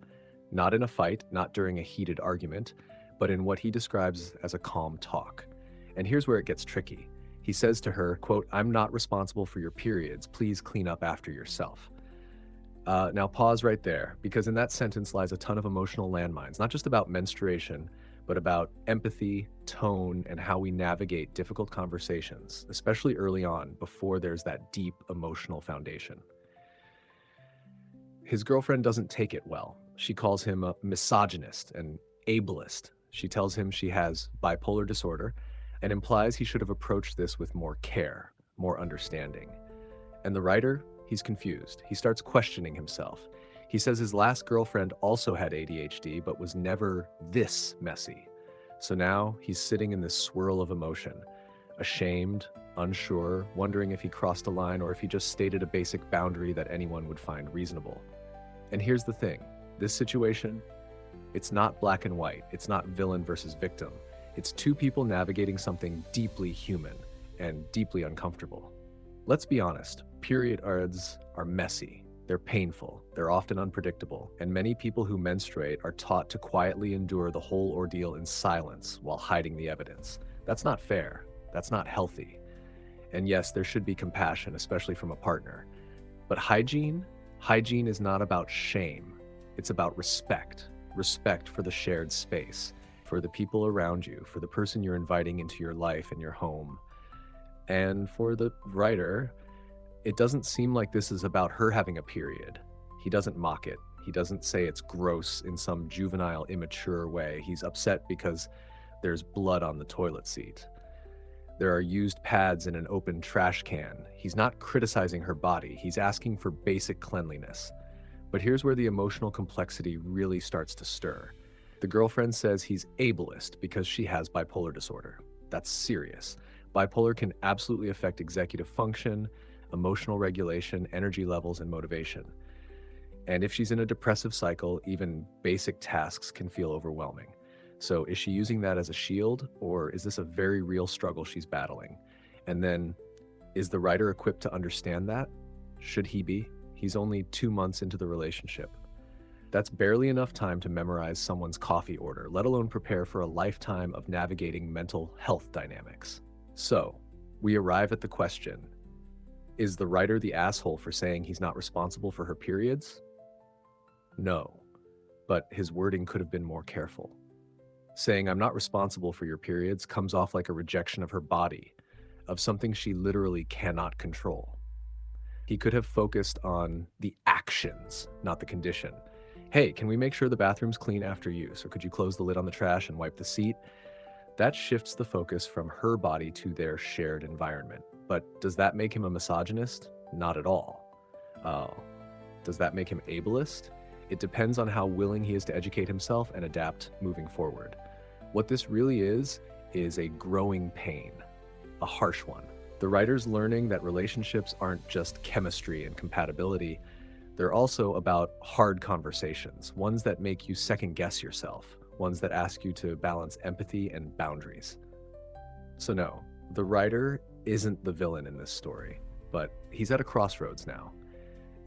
not in a fight, not during a heated argument, but in what he describes as a calm talk. And here's where it gets tricky. He says to her, quote, "I'm not responsible for your periods. Please clean up after yourself." Now pause right there, because in that sentence lies a ton of emotional landmines, not just about menstruation, but about empathy, tone, and how we navigate difficult conversations, especially early on, before there's that deep emotional foundation. His girlfriend doesn't take it well. She calls him a misogynist and ableist. She tells him she has bipolar disorder and implies he should have approached this with more care, more understanding. And the writer, he's confused. He starts questioning himself. He says his last girlfriend also had ADHD, but was never this messy. So now he's sitting in this swirl of emotion, ashamed, unsure, wondering if he crossed a line or if he just stated a basic boundary that anyone would find reasonable. And here's the thing, this situation, it's not black and white. It's not villain versus victim. It's two people navigating something deeply human and deeply uncomfortable. Let's be honest, periods are messy. They're painful, they're often unpredictable, and many people who menstruate are taught to quietly endure the whole ordeal in silence while hiding the evidence. That's not fair. That's not healthy. And yes, there should be compassion, especially from a partner. But hygiene is not about shame. It's about respect. Respect for the shared space, for the people around you, for the person you're inviting into your life and your home. And for the writer, it doesn't seem like this is about her having a period. He doesn't mock it. He doesn't say it's gross in some juvenile, immature way. He's upset because there's blood on the toilet seat. There are used pads in an open trash can. He's not criticizing her body. He's asking for basic cleanliness. But here's where the emotional complexity really starts to stir. The girlfriend says he's ableist because she has bipolar disorder. That's serious. Bipolar can absolutely affect executive function, emotional regulation, energy levels, and motivation. And if she's in a depressive cycle, even basic tasks can feel overwhelming. So is she using that as a shield, or is this a very real struggle she's battling? And then, is the writer equipped to understand that? Should he be? He's only 2 months into the relationship. That's barely enough time to memorize someone's coffee order, let alone prepare for a lifetime of navigating mental health dynamics. So, we arrive at the question, is the writer the asshole for saying he's not responsible for her periods? No, but his wording could have been more careful. Saying I'm not responsible for your periods comes off like a rejection of her body, of something she literally cannot control. He could have focused on the actions, not the condition. Hey, can we make sure the bathroom's clean after use? Or could you close the lid on the trash and wipe the seat? That shifts the focus from her body to their shared environment. But does that make him a misogynist? Not at all. Does that make him ableist? It depends on how willing he is to educate himself and adapt moving forward. What this really is a growing pain, a harsh one. The writer's learning that relationships aren't just chemistry and compatibility, they're also about hard conversations, ones that make you second guess yourself, ones that ask you to balance empathy and boundaries. So no, the writer isn't the villain in this story, but he's at a crossroads now.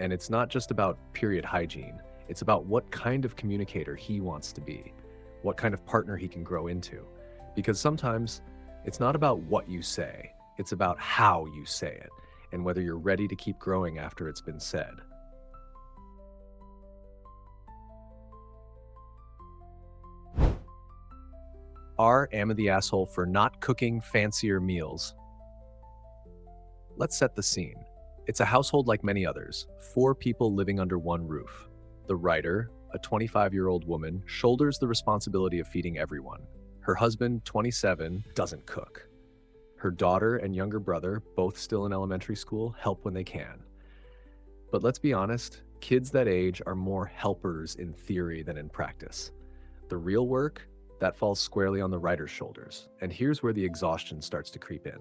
And it's not just about period hygiene, it's about what kind of communicator he wants to be, what kind of partner he can grow into. Because sometimes it's not about what you say, it's about how you say it, and whether you're ready to keep growing after it's been said. Am I the asshole for not cooking fancier meals? Let's set the scene. It's a household like many others, 4 people living under one roof. The writer, a 25-year-old woman, shoulders the responsibility of feeding everyone. Her husband, 27, doesn't cook. Her daughter and younger brother, both still in elementary school, help when they can. But let's be honest, kids that age are more helpers in theory than in practice. The real work, that falls squarely on the writer's shoulders, and here's where the exhaustion starts to creep in.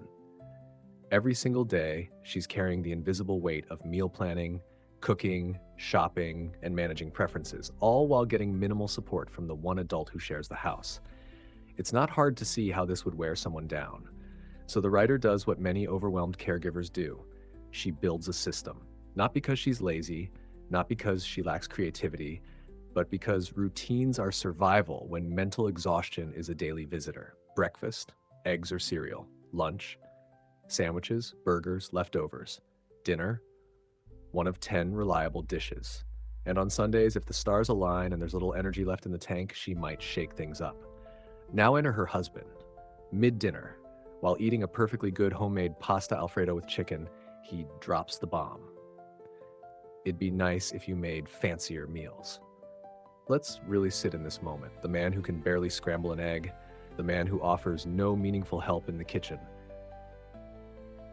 Every single day, she's carrying the invisible weight of meal planning, cooking, shopping, and managing preferences, all while getting minimal support from the one adult who shares the house. It's not hard to see how this would wear someone down. So the writer does what many overwhelmed caregivers do. She builds a system, not because she's lazy, not because she lacks creativity, but because routines are survival when mental exhaustion is a daily visitor. Breakfast, eggs or cereal. Lunch, sandwiches, burgers, leftovers. Dinner, one of 10 reliable dishes. And on Sundays, if the stars align and there's little energy left in the tank, she might shake things up. Now enter her husband. Mid-dinner, while eating a perfectly good homemade pasta Alfredo with chicken, he drops the bomb. It'd be nice if you made fancier meals. Let's really sit in this moment. The man who can barely scramble an egg, the man who offers no meaningful help in the kitchen,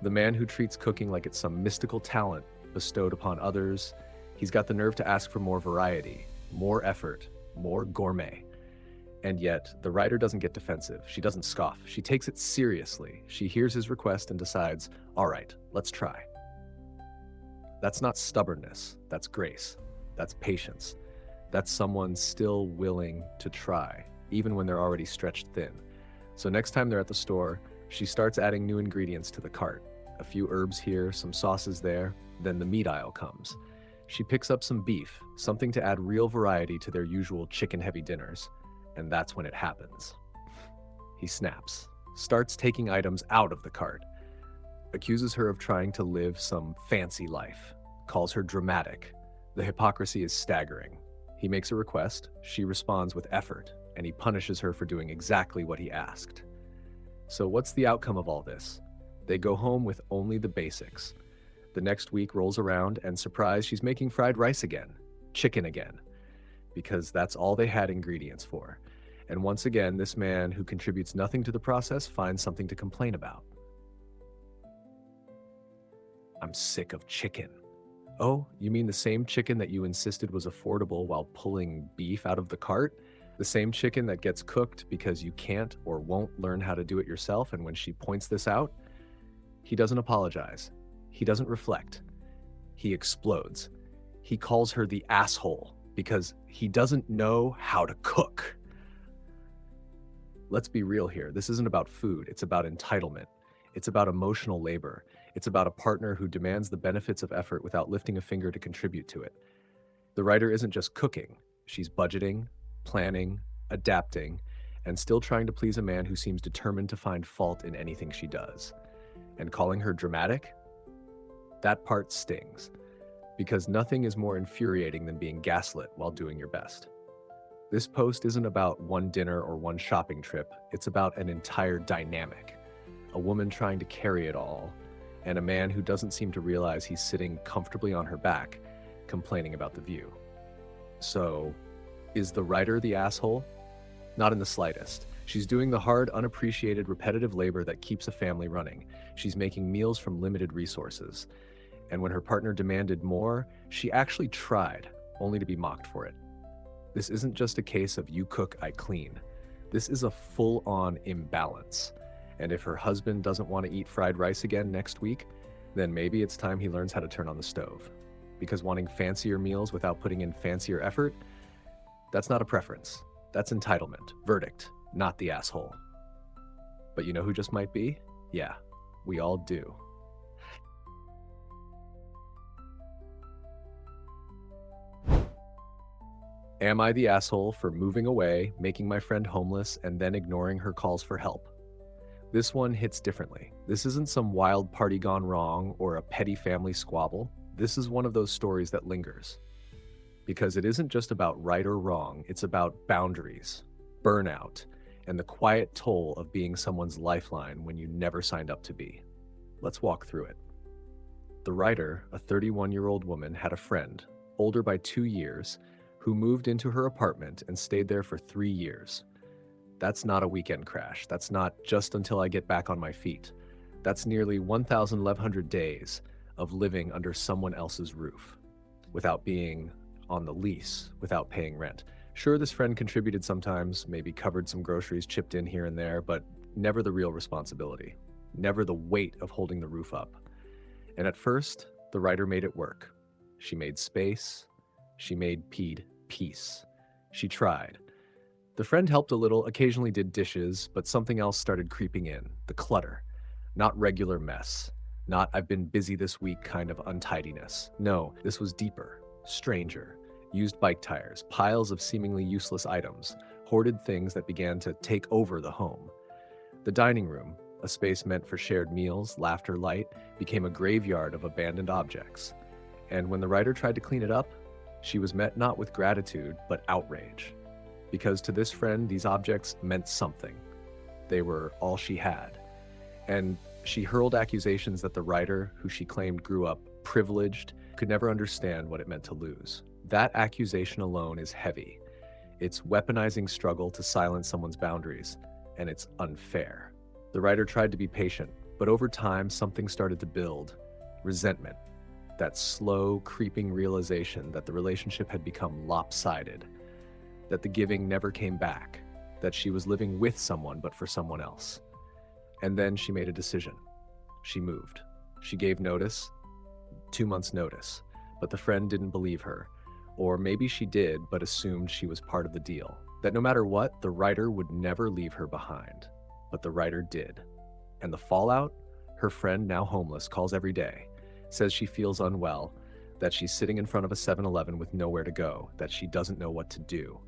the man who treats cooking like it's some mystical talent bestowed upon others. He's got the nerve to ask for more variety, more effort, more gourmet. And yet, the writer doesn't get defensive. She doesn't scoff. She takes it seriously. She hears his request and decides, all right, let's try. That's not stubbornness. That's grace. That's patience. That's someone still willing to try, even when they're already stretched thin. So next time they're at the store, she starts adding new ingredients to the cart. A few herbs here, some sauces there, then the meat aisle comes. She picks up some beef, something to add real variety to their usual chicken-heavy dinners. And that's when it happens. He snaps, starts taking items out of the cart, accuses her of trying to live some fancy life, calls her dramatic. The hypocrisy is staggering. He makes a request, she responds with effort, and he punishes her for doing exactly what he asked. So what's the outcome of all this? They go home with only the basics. The next week rolls around, and surprise, she's making fried rice again, chicken again, because that's all they had ingredients for. And once again, this man who contributes nothing to the process finds something to complain about. I'm sick of chicken. Oh, you mean the same chicken that you insisted was affordable while pulling beef out of the cart? The same chicken that gets cooked because you can't or won't learn how to do it yourself, and when she points this out, he doesn't apologize. He doesn't reflect. He explodes. He calls her the asshole because he doesn't know how to cook. Let's be real here. This isn't about food. It's about entitlement. It's about emotional labor. It's about a partner who demands the benefits of effort without lifting a finger to contribute to it. The writer isn't just cooking. She's budgeting, planning, adapting, and still trying to please a man who seems determined to find fault in anything she does. And calling her dramatic? That part stings, because nothing is more infuriating than being gaslit while doing your best. This post isn't about one dinner or one shopping trip. It's about an entire dynamic. A woman trying to carry it all, and a man who doesn't seem to realize he's sitting comfortably on her back, complaining about the view. So, is the writer the asshole? Not in the slightest. She's doing the hard, unappreciated, repetitive labor that keeps a family running. She's making meals from limited resources. And when her partner demanded more, she actually tried, only to be mocked for it. This isn't just a case of you cook, I clean. This is a full-on imbalance. And if her husband doesn't want to eat fried rice again next week, then maybe it's time he learns how to turn on the stove. Because wanting fancier meals without putting in fancier effort, that's not a preference. That's entitlement. Verdict, not the asshole. But you know who just might be? Yeah, we all do. Am I the asshole for moving away, making my friend homeless, and then ignoring her calls for help? This one hits differently. This isn't some wild party gone wrong or a petty family squabble. This is one of those stories that lingers. Because it isn't just about right or wrong, it's about boundaries, burnout, and the quiet toll of being someone's lifeline when you never signed up to be. Let's walk through it. The writer, a 31-year-old woman, had a friend, older by 2 years, who moved into her apartment and stayed there for 3 years. That's not a weekend crash. That's not just until I get back on my feet. That's nearly 1,100 days of living under someone else's roof, without being on the lease, without paying rent. Sure, this friend contributed sometimes, maybe covered some groceries, chipped in here and there, but never the real responsibility, never the weight of holding the roof up. And at first, the writer made it work. She made space. She made peace. She tried. The friend helped a little, occasionally did dishes, but something else started creeping in, the clutter. Not regular mess. Not I've been busy this week kind of untidiness. No, this was deeper, stranger. Used bike tires, piles of seemingly useless items, hoarded things that began to take over the home. The dining room, a space meant for shared meals, laughter, light, became a graveyard of abandoned objects. And when the writer tried to clean it up, she was met not with gratitude, but outrage. Because to this friend, these objects meant something. They were all she had. And she hurled accusations that the writer, who she claimed grew up privileged, could never understand what it meant to lose. That accusation alone is heavy. It's weaponizing struggle to silence someone's boundaries, and it's unfair. The writer tried to be patient, but over time, something started to build. Resentment. That slow, creeping realization that the relationship had become lopsided, that the giving never came back, that she was living with someone but for someone else. And then she made a decision. She moved. She gave notice, 2 months' notice, but the friend didn't believe her. Or maybe she did, but assumed she was part of the deal. That no matter what, the writer would never leave her behind. But the writer did. And the fallout? Her friend, now homeless, calls every day, says she feels unwell, that she's sitting in front of a 7-Eleven with nowhere to go, that she doesn't know what to do.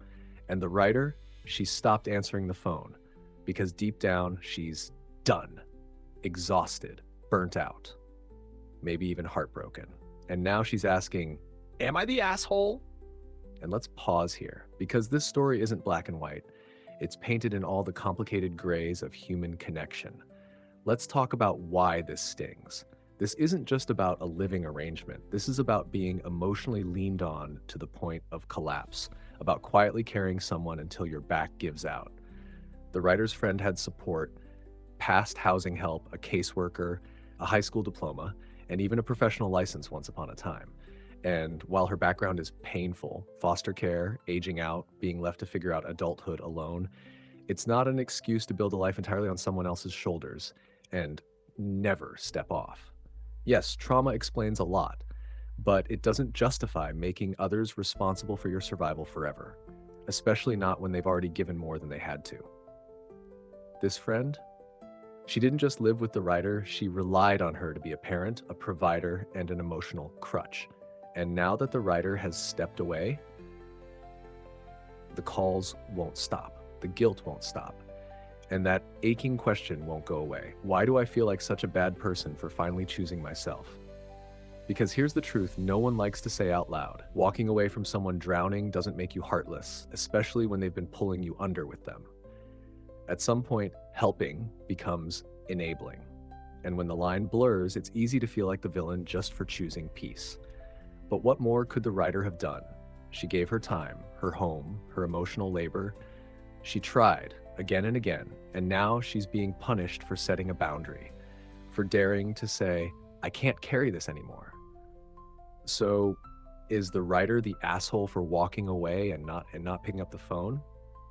And the writer, she stopped answering the phone, because deep down, she's done, exhausted, burnt out, maybe even heartbroken. And now she's asking, am I the asshole? And let's pause here, because this story isn't black and white. It's painted in all the complicated grays of human connection. Let's talk about why this stings. This isn't just about a living arrangement. This is about being emotionally leaned on to the point of collapse, about quietly carrying someone until your back gives out. The writer's friend had support, past housing help, a caseworker, a high school diploma, and even a professional license once upon a time. And while her background is painful, foster care, aging out, being left to figure out adulthood alone, it's not an excuse to build a life entirely on someone else's shoulders and never step off. Yes, trauma explains a lot, but it doesn't justify making others responsible for your survival forever, especially not when they've already given more than they had to. This friend, she didn't just live with the writer, she relied on her to be a parent, a provider, and an emotional crutch. And now that the writer has stepped away, the calls won't stop, the guilt won't stop, and that aching question won't go away. Why do I feel like such a bad person for finally choosing myself? Because here's the truth no one likes to say out loud. Walking away from someone drowning doesn't make you heartless, especially when they've been pulling you under with them. At some point, helping becomes enabling. And when the line blurs, it's easy to feel like the villain just for choosing peace. But what more could the writer have done? She gave her time, her home, her emotional labor. She tried again and again, and now she's being punished for setting a boundary, for daring to say, I can't carry this anymore. So, is the writer the asshole for walking away and not picking up the phone?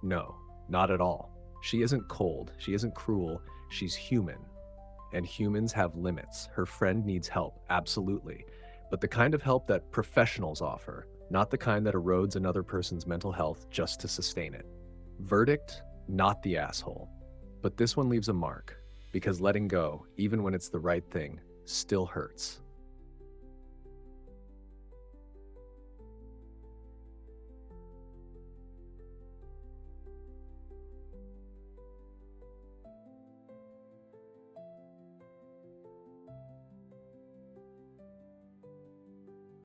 No, not at all. She isn't cold, she isn't cruel, she's human. And humans have limits. Her friend needs help, absolutely. But the kind of help that professionals offer, not the kind that erodes another person's mental health just to sustain it. Verdict, not the asshole. But this one leaves a mark, because letting go, even when it's the right thing, still hurts.